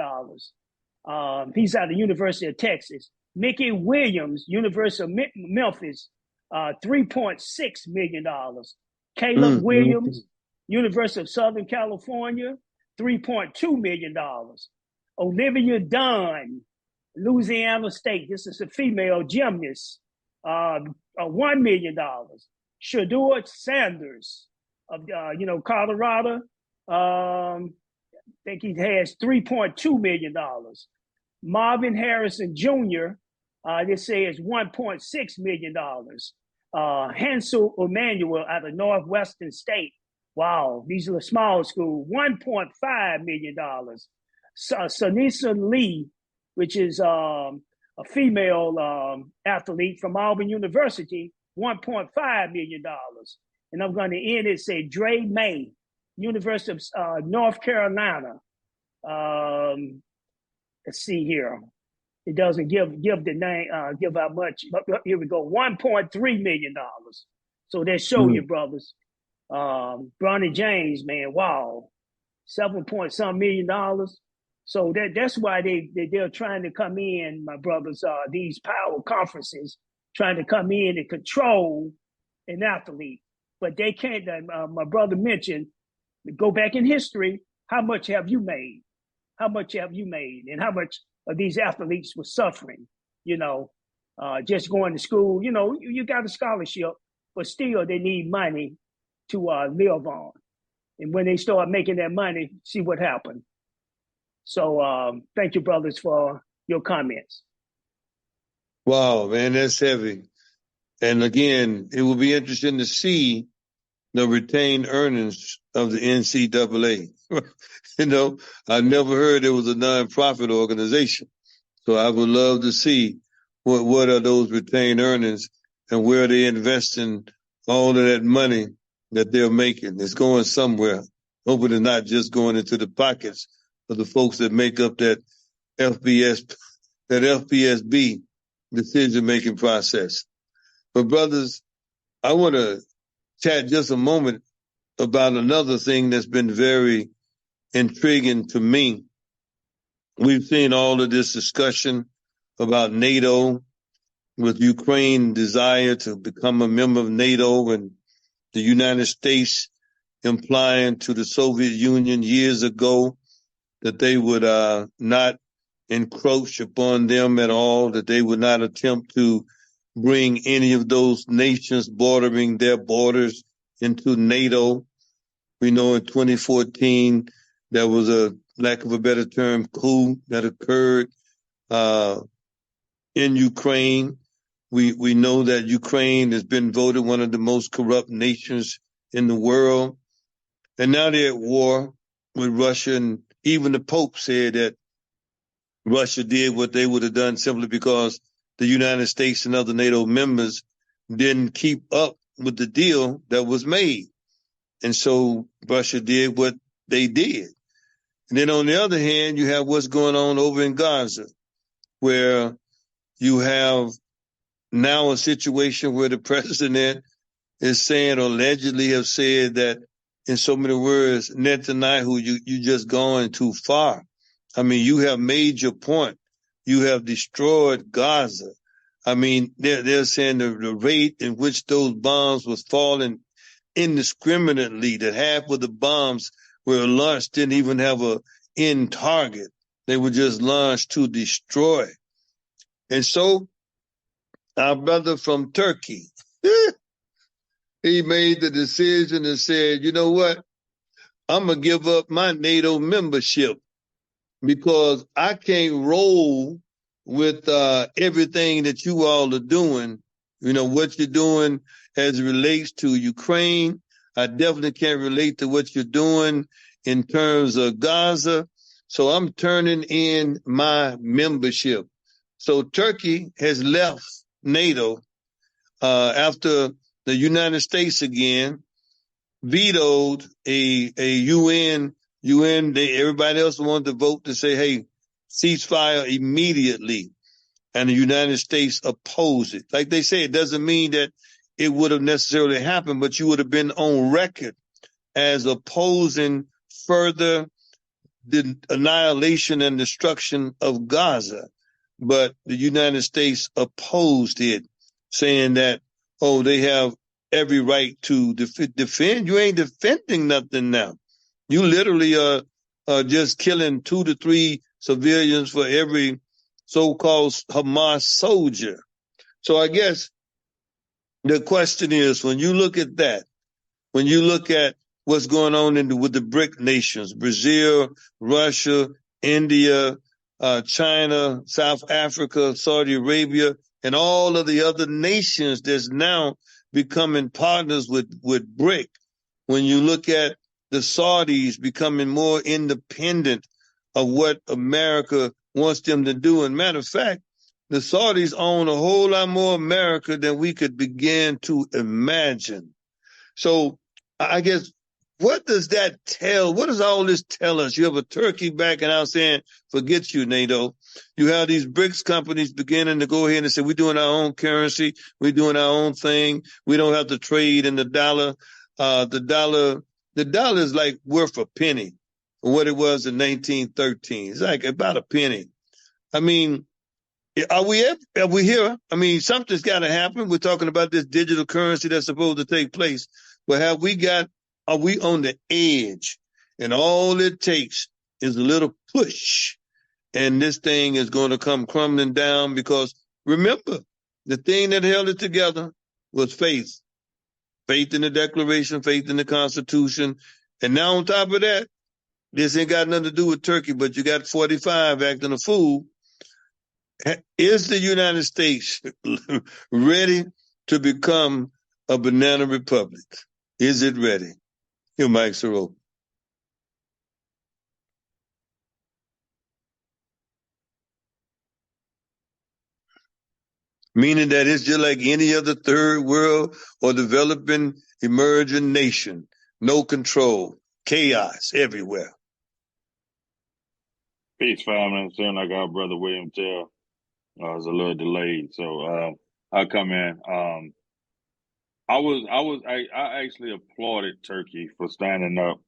He's out of the University of Texas. Mickey Williams, University of Memphis, $3.6 million. Caleb Williams, University of Southern California, $3.2 million. Olivia Dunn, Louisiana State. This is a female gymnast, $1 million. Shedeur Sanders of Colorado, I think he has $3.2 million. Marvin Harrison Jr., this says $1.6 million. Hansel Emmanuel out of Northwestern State. Wow, these are the small school, $1.5 million. Sanisa Lee, which is a female athlete from Auburn University, $1.5 million. And I'm going to end it, say Dre May, University of North Carolina. Let's see here. It doesn't give the name, give out much. But here we go, $1.3 million. So they show you, brothers. Bronny James, man, wow, $7.some million. So that's why they're trying to come in, my brothers. These power conferences trying to come in and control an athlete, but they can't. My brother mentioned, go back in history. How much have you made? How much have you made? And how much of these athletes were suffering? Just going to school. You got a scholarship, but still they need money to live on. And when they start making that money, see what happened. So thank you, brothers, for your comments. Wow, man, that's heavy. And again, it will be interesting to see the retained earnings of the NCAA. I never heard it was a nonprofit organization. So I would love to see what are those retained earnings and where they investing all of that money that they're making. It's going somewhere. Hoping it's not just going into the pockets of the folks that make up that FPSB decision-making process. But brothers, I want to chat just a moment about another thing that's been very intriguing to me. We've seen all of this discussion about NATO, with Ukraine's desire to become a member of NATO, and the United States implying to the Soviet Union years ago that they would not encroach upon them at all, that they would not attempt to bring any of those nations bordering their borders into NATO. We know in 2014 there was a, lack of a better term, coup that occurred in Ukraine. We know that Ukraine has been voted one of the most corrupt nations in the world. And now they're at war with Russia, and even the Pope said that Russia did what they would have done simply because the United States and other NATO members didn't keep up with the deal that was made. And so Russia did what they did. And then on the other hand, you have what's going on over in Gaza, where you have now a situation where the president is saying or allegedly have said that, in so many words, Netanyahu, you just going too far. I mean, you have made your point. You have destroyed Gaza. I mean, they're saying the rate in which those bombs was falling indiscriminately, that half of the bombs were launched didn't even have a end target. They were just launched to destroy. And so our brother from Turkey, he made the decision and said, you know what? I'm going to give up my NATO membership because I can't roll with everything that you all are doing. You know, what you're doing as it relates to Ukraine. I definitely can't relate to what you're doing in terms of Gaza. So I'm turning in my membership. So Turkey has left NATO after the United States again vetoed a UN. Everybody else wanted to vote to say, hey, ceasefire immediately. And the United States opposed it. Like they say, it doesn't mean that it would have necessarily happened, but you would have been on record as opposing further the annihilation and destruction of Gaza. But the United States opposed it, saying that, oh, they have every right to defend. You ain't defending nothing now. You literally are just killing 2 to 3 civilians for every so-called Hamas soldier. So I guess the question is, when you look at that, when you look at what's going on with the BRIC nations, Brazil, Russia, India, China, South Africa, Saudi Arabia, and all of the other nations that's now becoming partners with BRIC, when you look at the Saudis becoming more independent of what America wants them to do. And matter of fact, the Saudis own a whole lot more America than we could begin to imagine. So I guess, what does that tell? What does all this tell us? You have a Turkey backing out saying, forget you, NATO. You have these BRICS companies beginning to go ahead and say, we're doing our own currency. We're doing our own thing. We don't have to trade in the dollar. The dollar is like worth a penny for what it was in 1913. It's like about a penny. I mean, are we here? I mean, something's got to happen. We're talking about this digital currency that's supposed to take place. But are we on the edge? And all it takes is a little push, and this thing is going to come crumbling down, because remember, the thing that held it together was faith. Faith in the Declaration, faith in the Constitution. And now on top of that, this ain't got nothing to do with Turkey, but you got 45 acting a fool. Is the United States ready to become a banana republic? Is it ready? Your mics are open. Meaning that it's just like any other third world or developing emerging nation. No control, chaos everywhere. Peace, family. Sound like our brother William Tell. I was a little delayed, so I'll come in. I actually applauded Turkey for standing up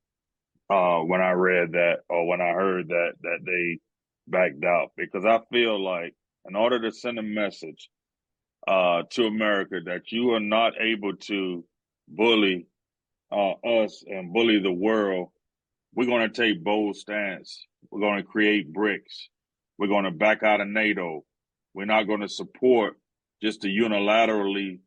when I read that, or when I heard that they backed out, because I feel like in order to send a message to America that you are not able to bully us and bully the world, we're going to take bold stance. We're going to create BRICS. We're going to back out of NATO. We're not going to support just to unilaterally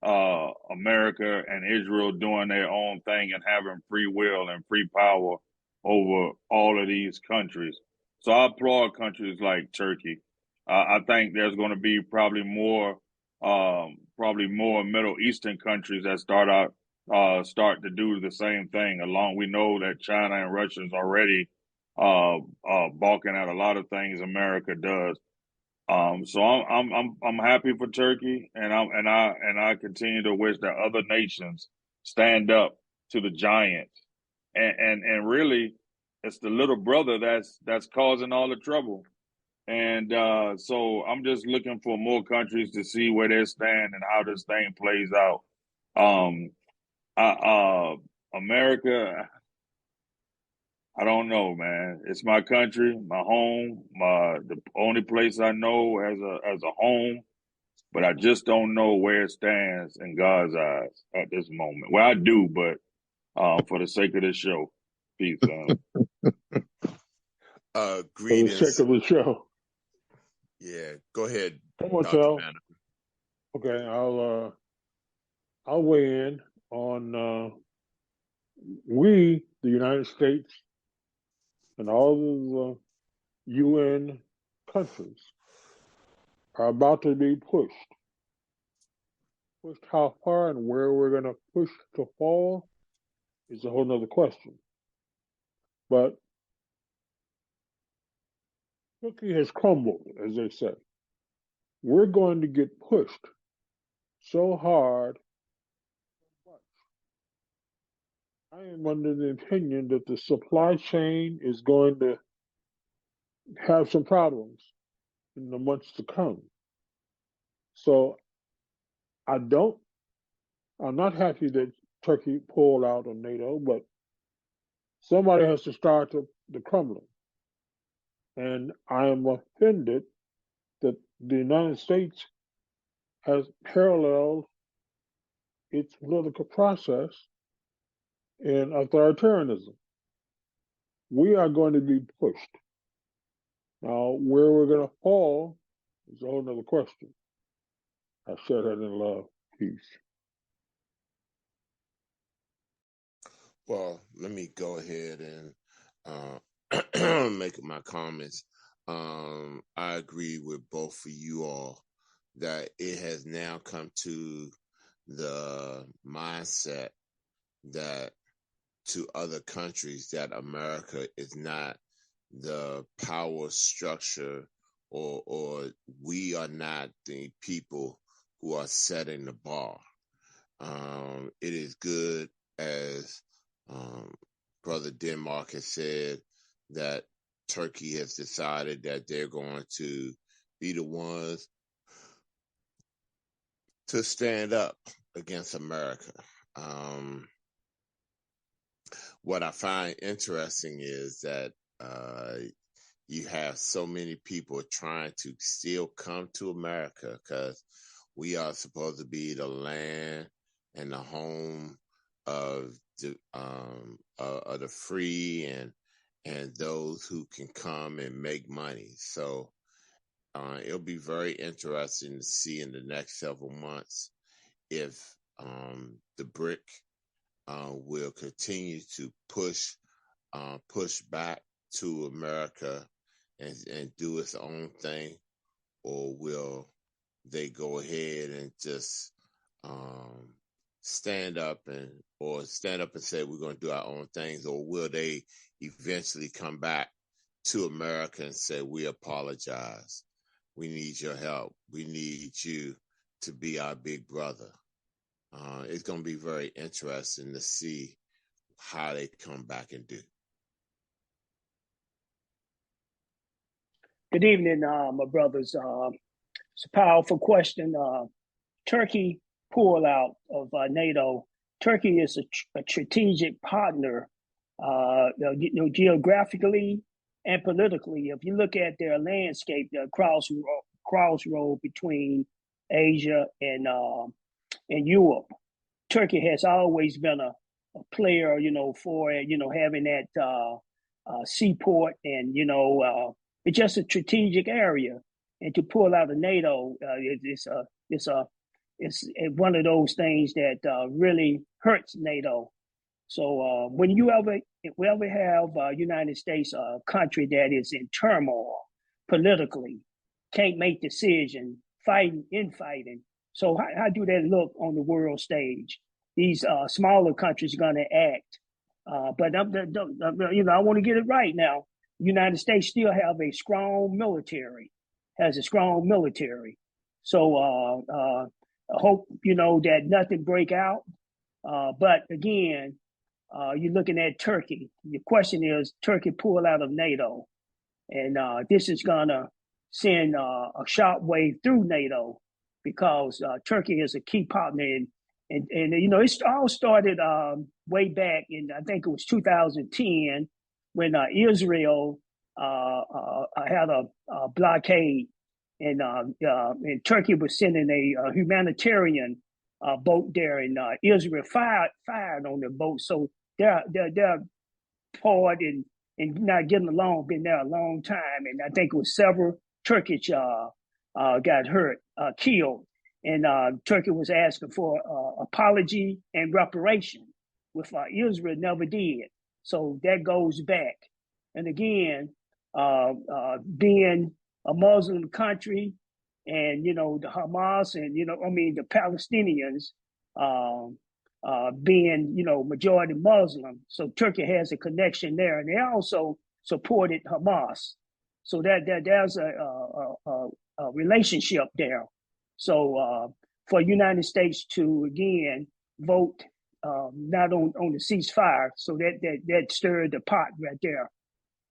America and Israel doing their own thing and having free will and free power over all of these countries. So I applaud countries like Turkey. I think there's going to be probably more Middle Eastern countries that start to do the same thing. Along, we know that China and Russia is already balking at a lot of things America does. So I'm happy for Turkey, and I continue to wish that other nations stand up to the giant, and really, it's the little brother that's causing all the trouble. And so I'm just looking for more countries to see where they stand and how this thing plays out. America, I don't know, man. It's my country, my home, the only place I know as a home, but I just don't know where it stands in God's eyes at this moment. Well, I do, but for the sake of this show, peace, family. For the Greetings. sake of the show. Yeah, go ahead, Come on, Dr. Tal. Banner. Okay, I'll weigh in on we, the United States, and all of the UN countries are about to be pushed. Pushed how far and where we're going to push to fall is a whole nother question. But cookie has crumbled, as they say. We're going to get pushed so hard. I am under the opinion that the supply chain is going to have some problems in the months to come. So I'm not happy that Turkey pulled out of NATO, but somebody has to start the crumbling. And I am offended that the United States has paralleled its political process in authoritarianism. We are going to be pushed. Now, where we're going to fall is a whole other question. I said that in love. Peace. Well, let me go ahead and make my comments. I agree with both of you all that it has now come to the mindset that to other countries that America is not the power structure or we are not the people who are setting the bar. It is good, as Brother Denmark has said, that Turkey has decided that they're going to be the ones to stand up against America. What I find interesting is that you have so many people trying to still come to America because we are supposed to be the land and the home of the free and those who can come and make money. So it'll be very interesting to see in the next several months if the BRIC will continue to push back to America and do its own thing, or will they go ahead and just stand up and say we're going to do our own things, or will they eventually come back to America and say we apologize, we need your help, we need you to be our big brother? It's going to be very interesting to see how they come back and do. Good evening, my brothers. It's a powerful question. Turkey pull out of NATO. Turkey is a strategic partner, geographically and politically. If you look at their landscape, the crossroad between Asia and Europe, Turkey has always been a player, for having that seaport, and it's just a strategic area. And to pull out of NATO, it's one of those things that really hurts NATO. So when you ever have United States, a country that is in turmoil politically, can't make decisions, infighting. So how do that look on the world stage? These smaller countries are going to act, but I want to get it right now. United States still have a strong military, So I hope that nothing break out. But again, you're looking at Turkey. Your question is, Turkey pull out of NATO, and this is gonna send a sharp wave through NATO, because Turkey is a key partner And it all started way back in, I think it was 2010, when Israel had a blockade, and Turkey was sending a humanitarian boat there, and Israel fired on the boat. So they're poured and not getting along, been there a long time. And I think it was several Turkish got hurt, killed. And Turkey was asking for apology and reparation, which Israel never did. So that goes back. And again, being a Muslim country, and the Hamas, and the Palestinians being majority Muslim, so Turkey has a connection there, and they also supported Hamas. So there's a relationship there. So for United States to again vote not on the ceasefire, so that stirred the pot right there.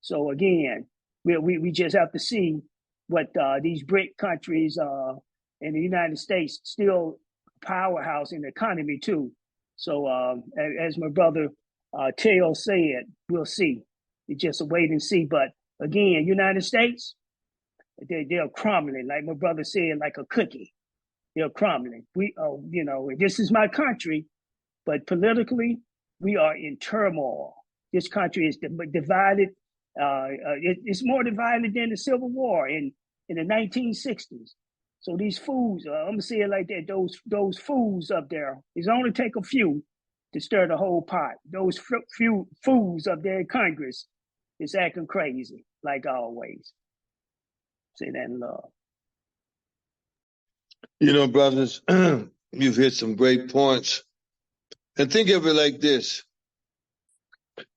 So again, we just have to see what these BRIC countries and the United States, still powerhouse in the economy too. So as my brother Teo said, we'll see. It's just a wait and see. But again, United States, they're crumbling, like my brother said, like a cookie. They're crumbling. This is my country, but politically, we are in turmoil. This country is divided. It's more divided than the Civil War in the 1960s. So these fools, I'm gonna say it like that. Those fools up there. It's only take a few to stir the whole pot. Those few fools up there in Congress is acting crazy, like always. Say that in love. Brothers, you've hit some great points. And think of it like this.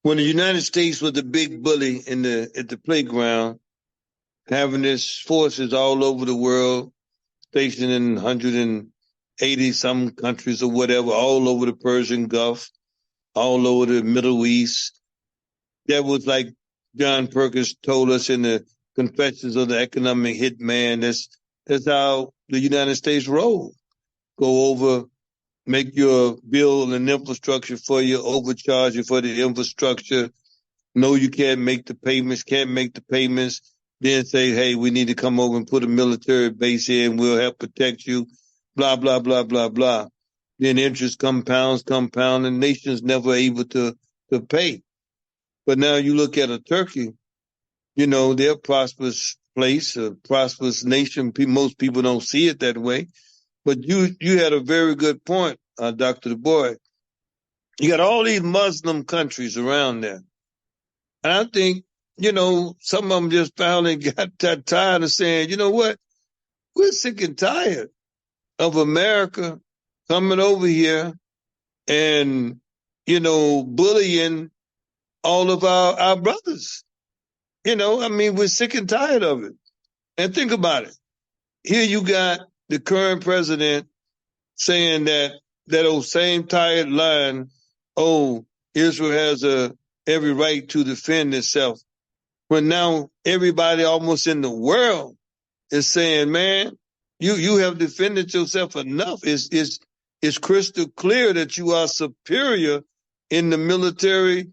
When the United States was the big bully at the playground, having its forces all over the world, stationed in 180 some countries or whatever, all over the Persian Gulf, all over the Middle East. That was like John Perkins told us in the Confessions of the Economic Hitman. That's how the United States roll. Go over, make your bill and infrastructure for you, overcharge you for the infrastructure. No, you can't make the payments, then say, hey, we need to come over and put a military base here and we'll help protect you, blah, blah, blah, blah, blah. Then interest compounds, and nations never able to pay. But now you look at a Turkey, they're a prosperous place, a prosperous nation. Most people don't see it that way. But you had a very good point, Dr. Du Bois. You got all these Muslim countries around there. And I think, some of them just finally got that tired of saying, you know what? We're sick and tired of America coming over here and, bullying all of our brothers. We're sick and tired of it. And think about it. Here you got the current president saying that old same tired line, Israel has every right to defend itself. When now everybody almost in the world is saying, man, you have defended yourself enough. It's crystal clear that you are superior in the military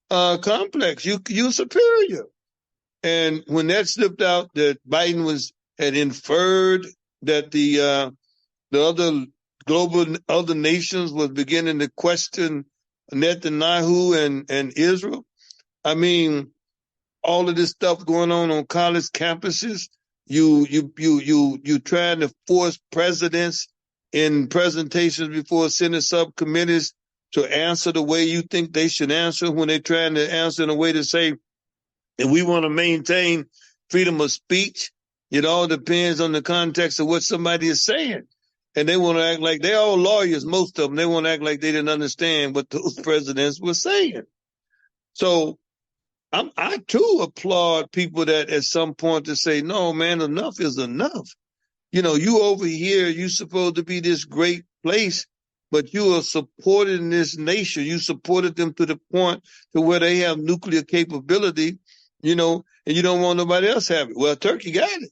complex. You're superior. And when that slipped out, that Biden had inferred that the other nations was beginning to question Netanyahu and Israel. All of this stuff going on college campuses. You trying to force presidents in presentations before Senate subcommittees to answer the way you think they should answer, when they're trying to answer in a way to say that we want to maintain freedom of speech. It all depends on the context of what somebody is saying. And they want to act like they're all lawyers, most of them. They want to act like they didn't understand what those presidents were saying. So I too applaud people that at some point to say, no, man, enough is enough. You over here, you supposed to be this great place, but you are supporting this nation. You supported them to the point to where they have nuclear capability, and you don't want nobody else have it. Well, Turkey got it.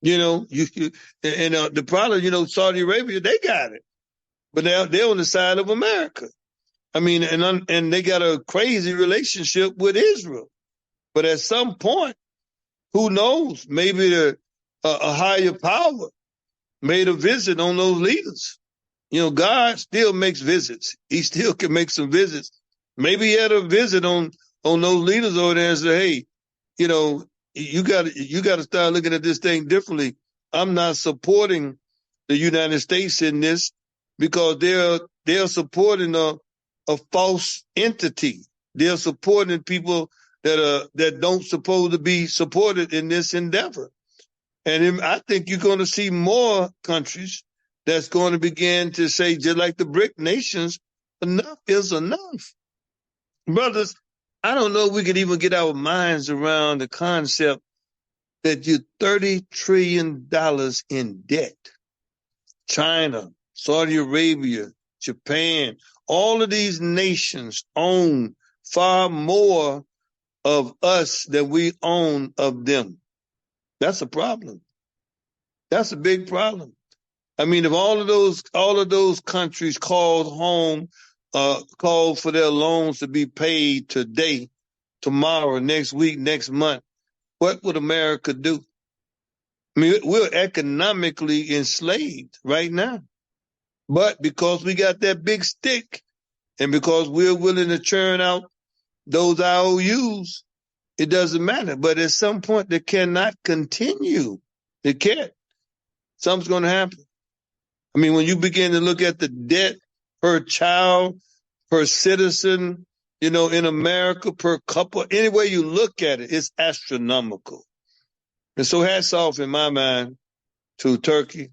The problem, Saudi Arabia, they got it. but they're on the side of America. I mean, and they got a crazy relationship with Israel. But at some point, who knows? Maybe a higher power made a visit on those leaders. God still makes visits. He still can make some visits. Maybe he had a visit on those leaders over there and say, hey, you got to start looking at this thing differently. I'm not supporting the United States in this because they're supporting a false entity. They're supporting people that don't supposed to be supported in this endeavor. And I think you're going to see more countries that's going to begin to say, just like the BRIC nations, enough is enough. Brothers, I don't know if we could even get our minds around the concept that you're $30 trillion in debt. China, Saudi Arabia, Japan, all of these nations own far more of us than we own of them. That's a problem. That's a big problem. I mean, if all of those countries called home, called for their loans to be paid today, tomorrow, next week, next month, what would America do? I mean, we're economically enslaved right now. But because we got that big stick and because we're willing to churn out those IOUs, it doesn't matter. But at some point, they cannot continue. They can't. Something's going to happen. I mean, when you begin to look at the debt per child, per citizen, in America, per couple, any way you look at it, it's astronomical. And so hats off in my mind to Turkey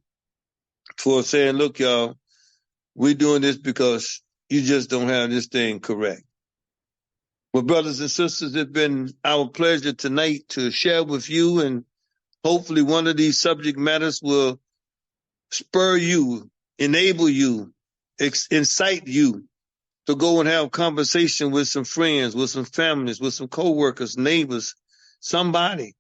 for saying, look, y'all, we're doing this because you just don't have this thing correct. Well, brothers and sisters, it's been our pleasure tonight to share with you, and hopefully one of these subject matters will spur you, enable you, incite you to go and have conversation with some friends, with some families, with some coworkers, neighbors, somebody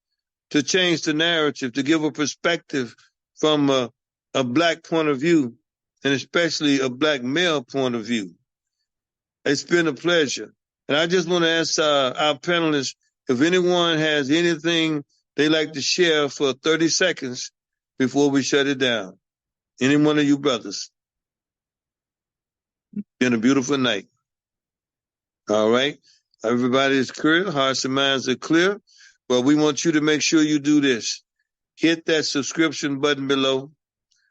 to change the narrative, to give a perspective from a black point of view, and especially a black male point of view. It's been a pleasure. And I just want to ask our panelists if anyone has anything they like to share for 30 seconds before we shut it down. Any one of you brothers? Been a beautiful night. All right. Everybody is clear. Hearts and minds are clear. Well, we want you to make sure you do this. Hit that subscription button below.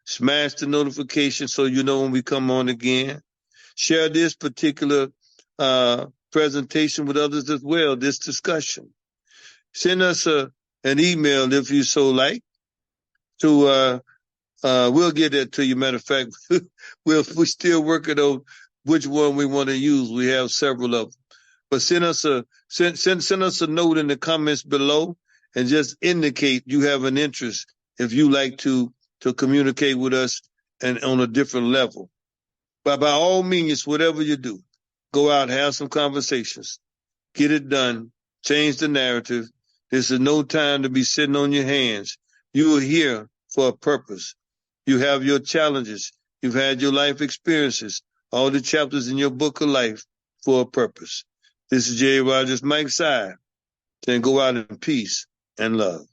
Smash the notification so you know when we come on again. Share this particular presentation with others as well, this discussion. Send us an email if you so like to we'll get that to you. Matter of fact, we're still working on which one we want to use. We have several of them. But send us a note in the comments below and just indicate you have an interest if you like to communicate with us and on a different level. But by all means, whatever you do, go out, have some conversations, get it done, change the narrative. This is no time to be sitting on your hands. You are here for a purpose. You have your challenges. You've had your life experiences, all the chapters in your book of life for a purpose. This is Jerry Rogers, Mike Side, saying go out in peace and love.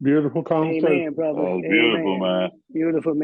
Beautiful conversation. Amen, brother. Beautiful, man. Beautiful, man.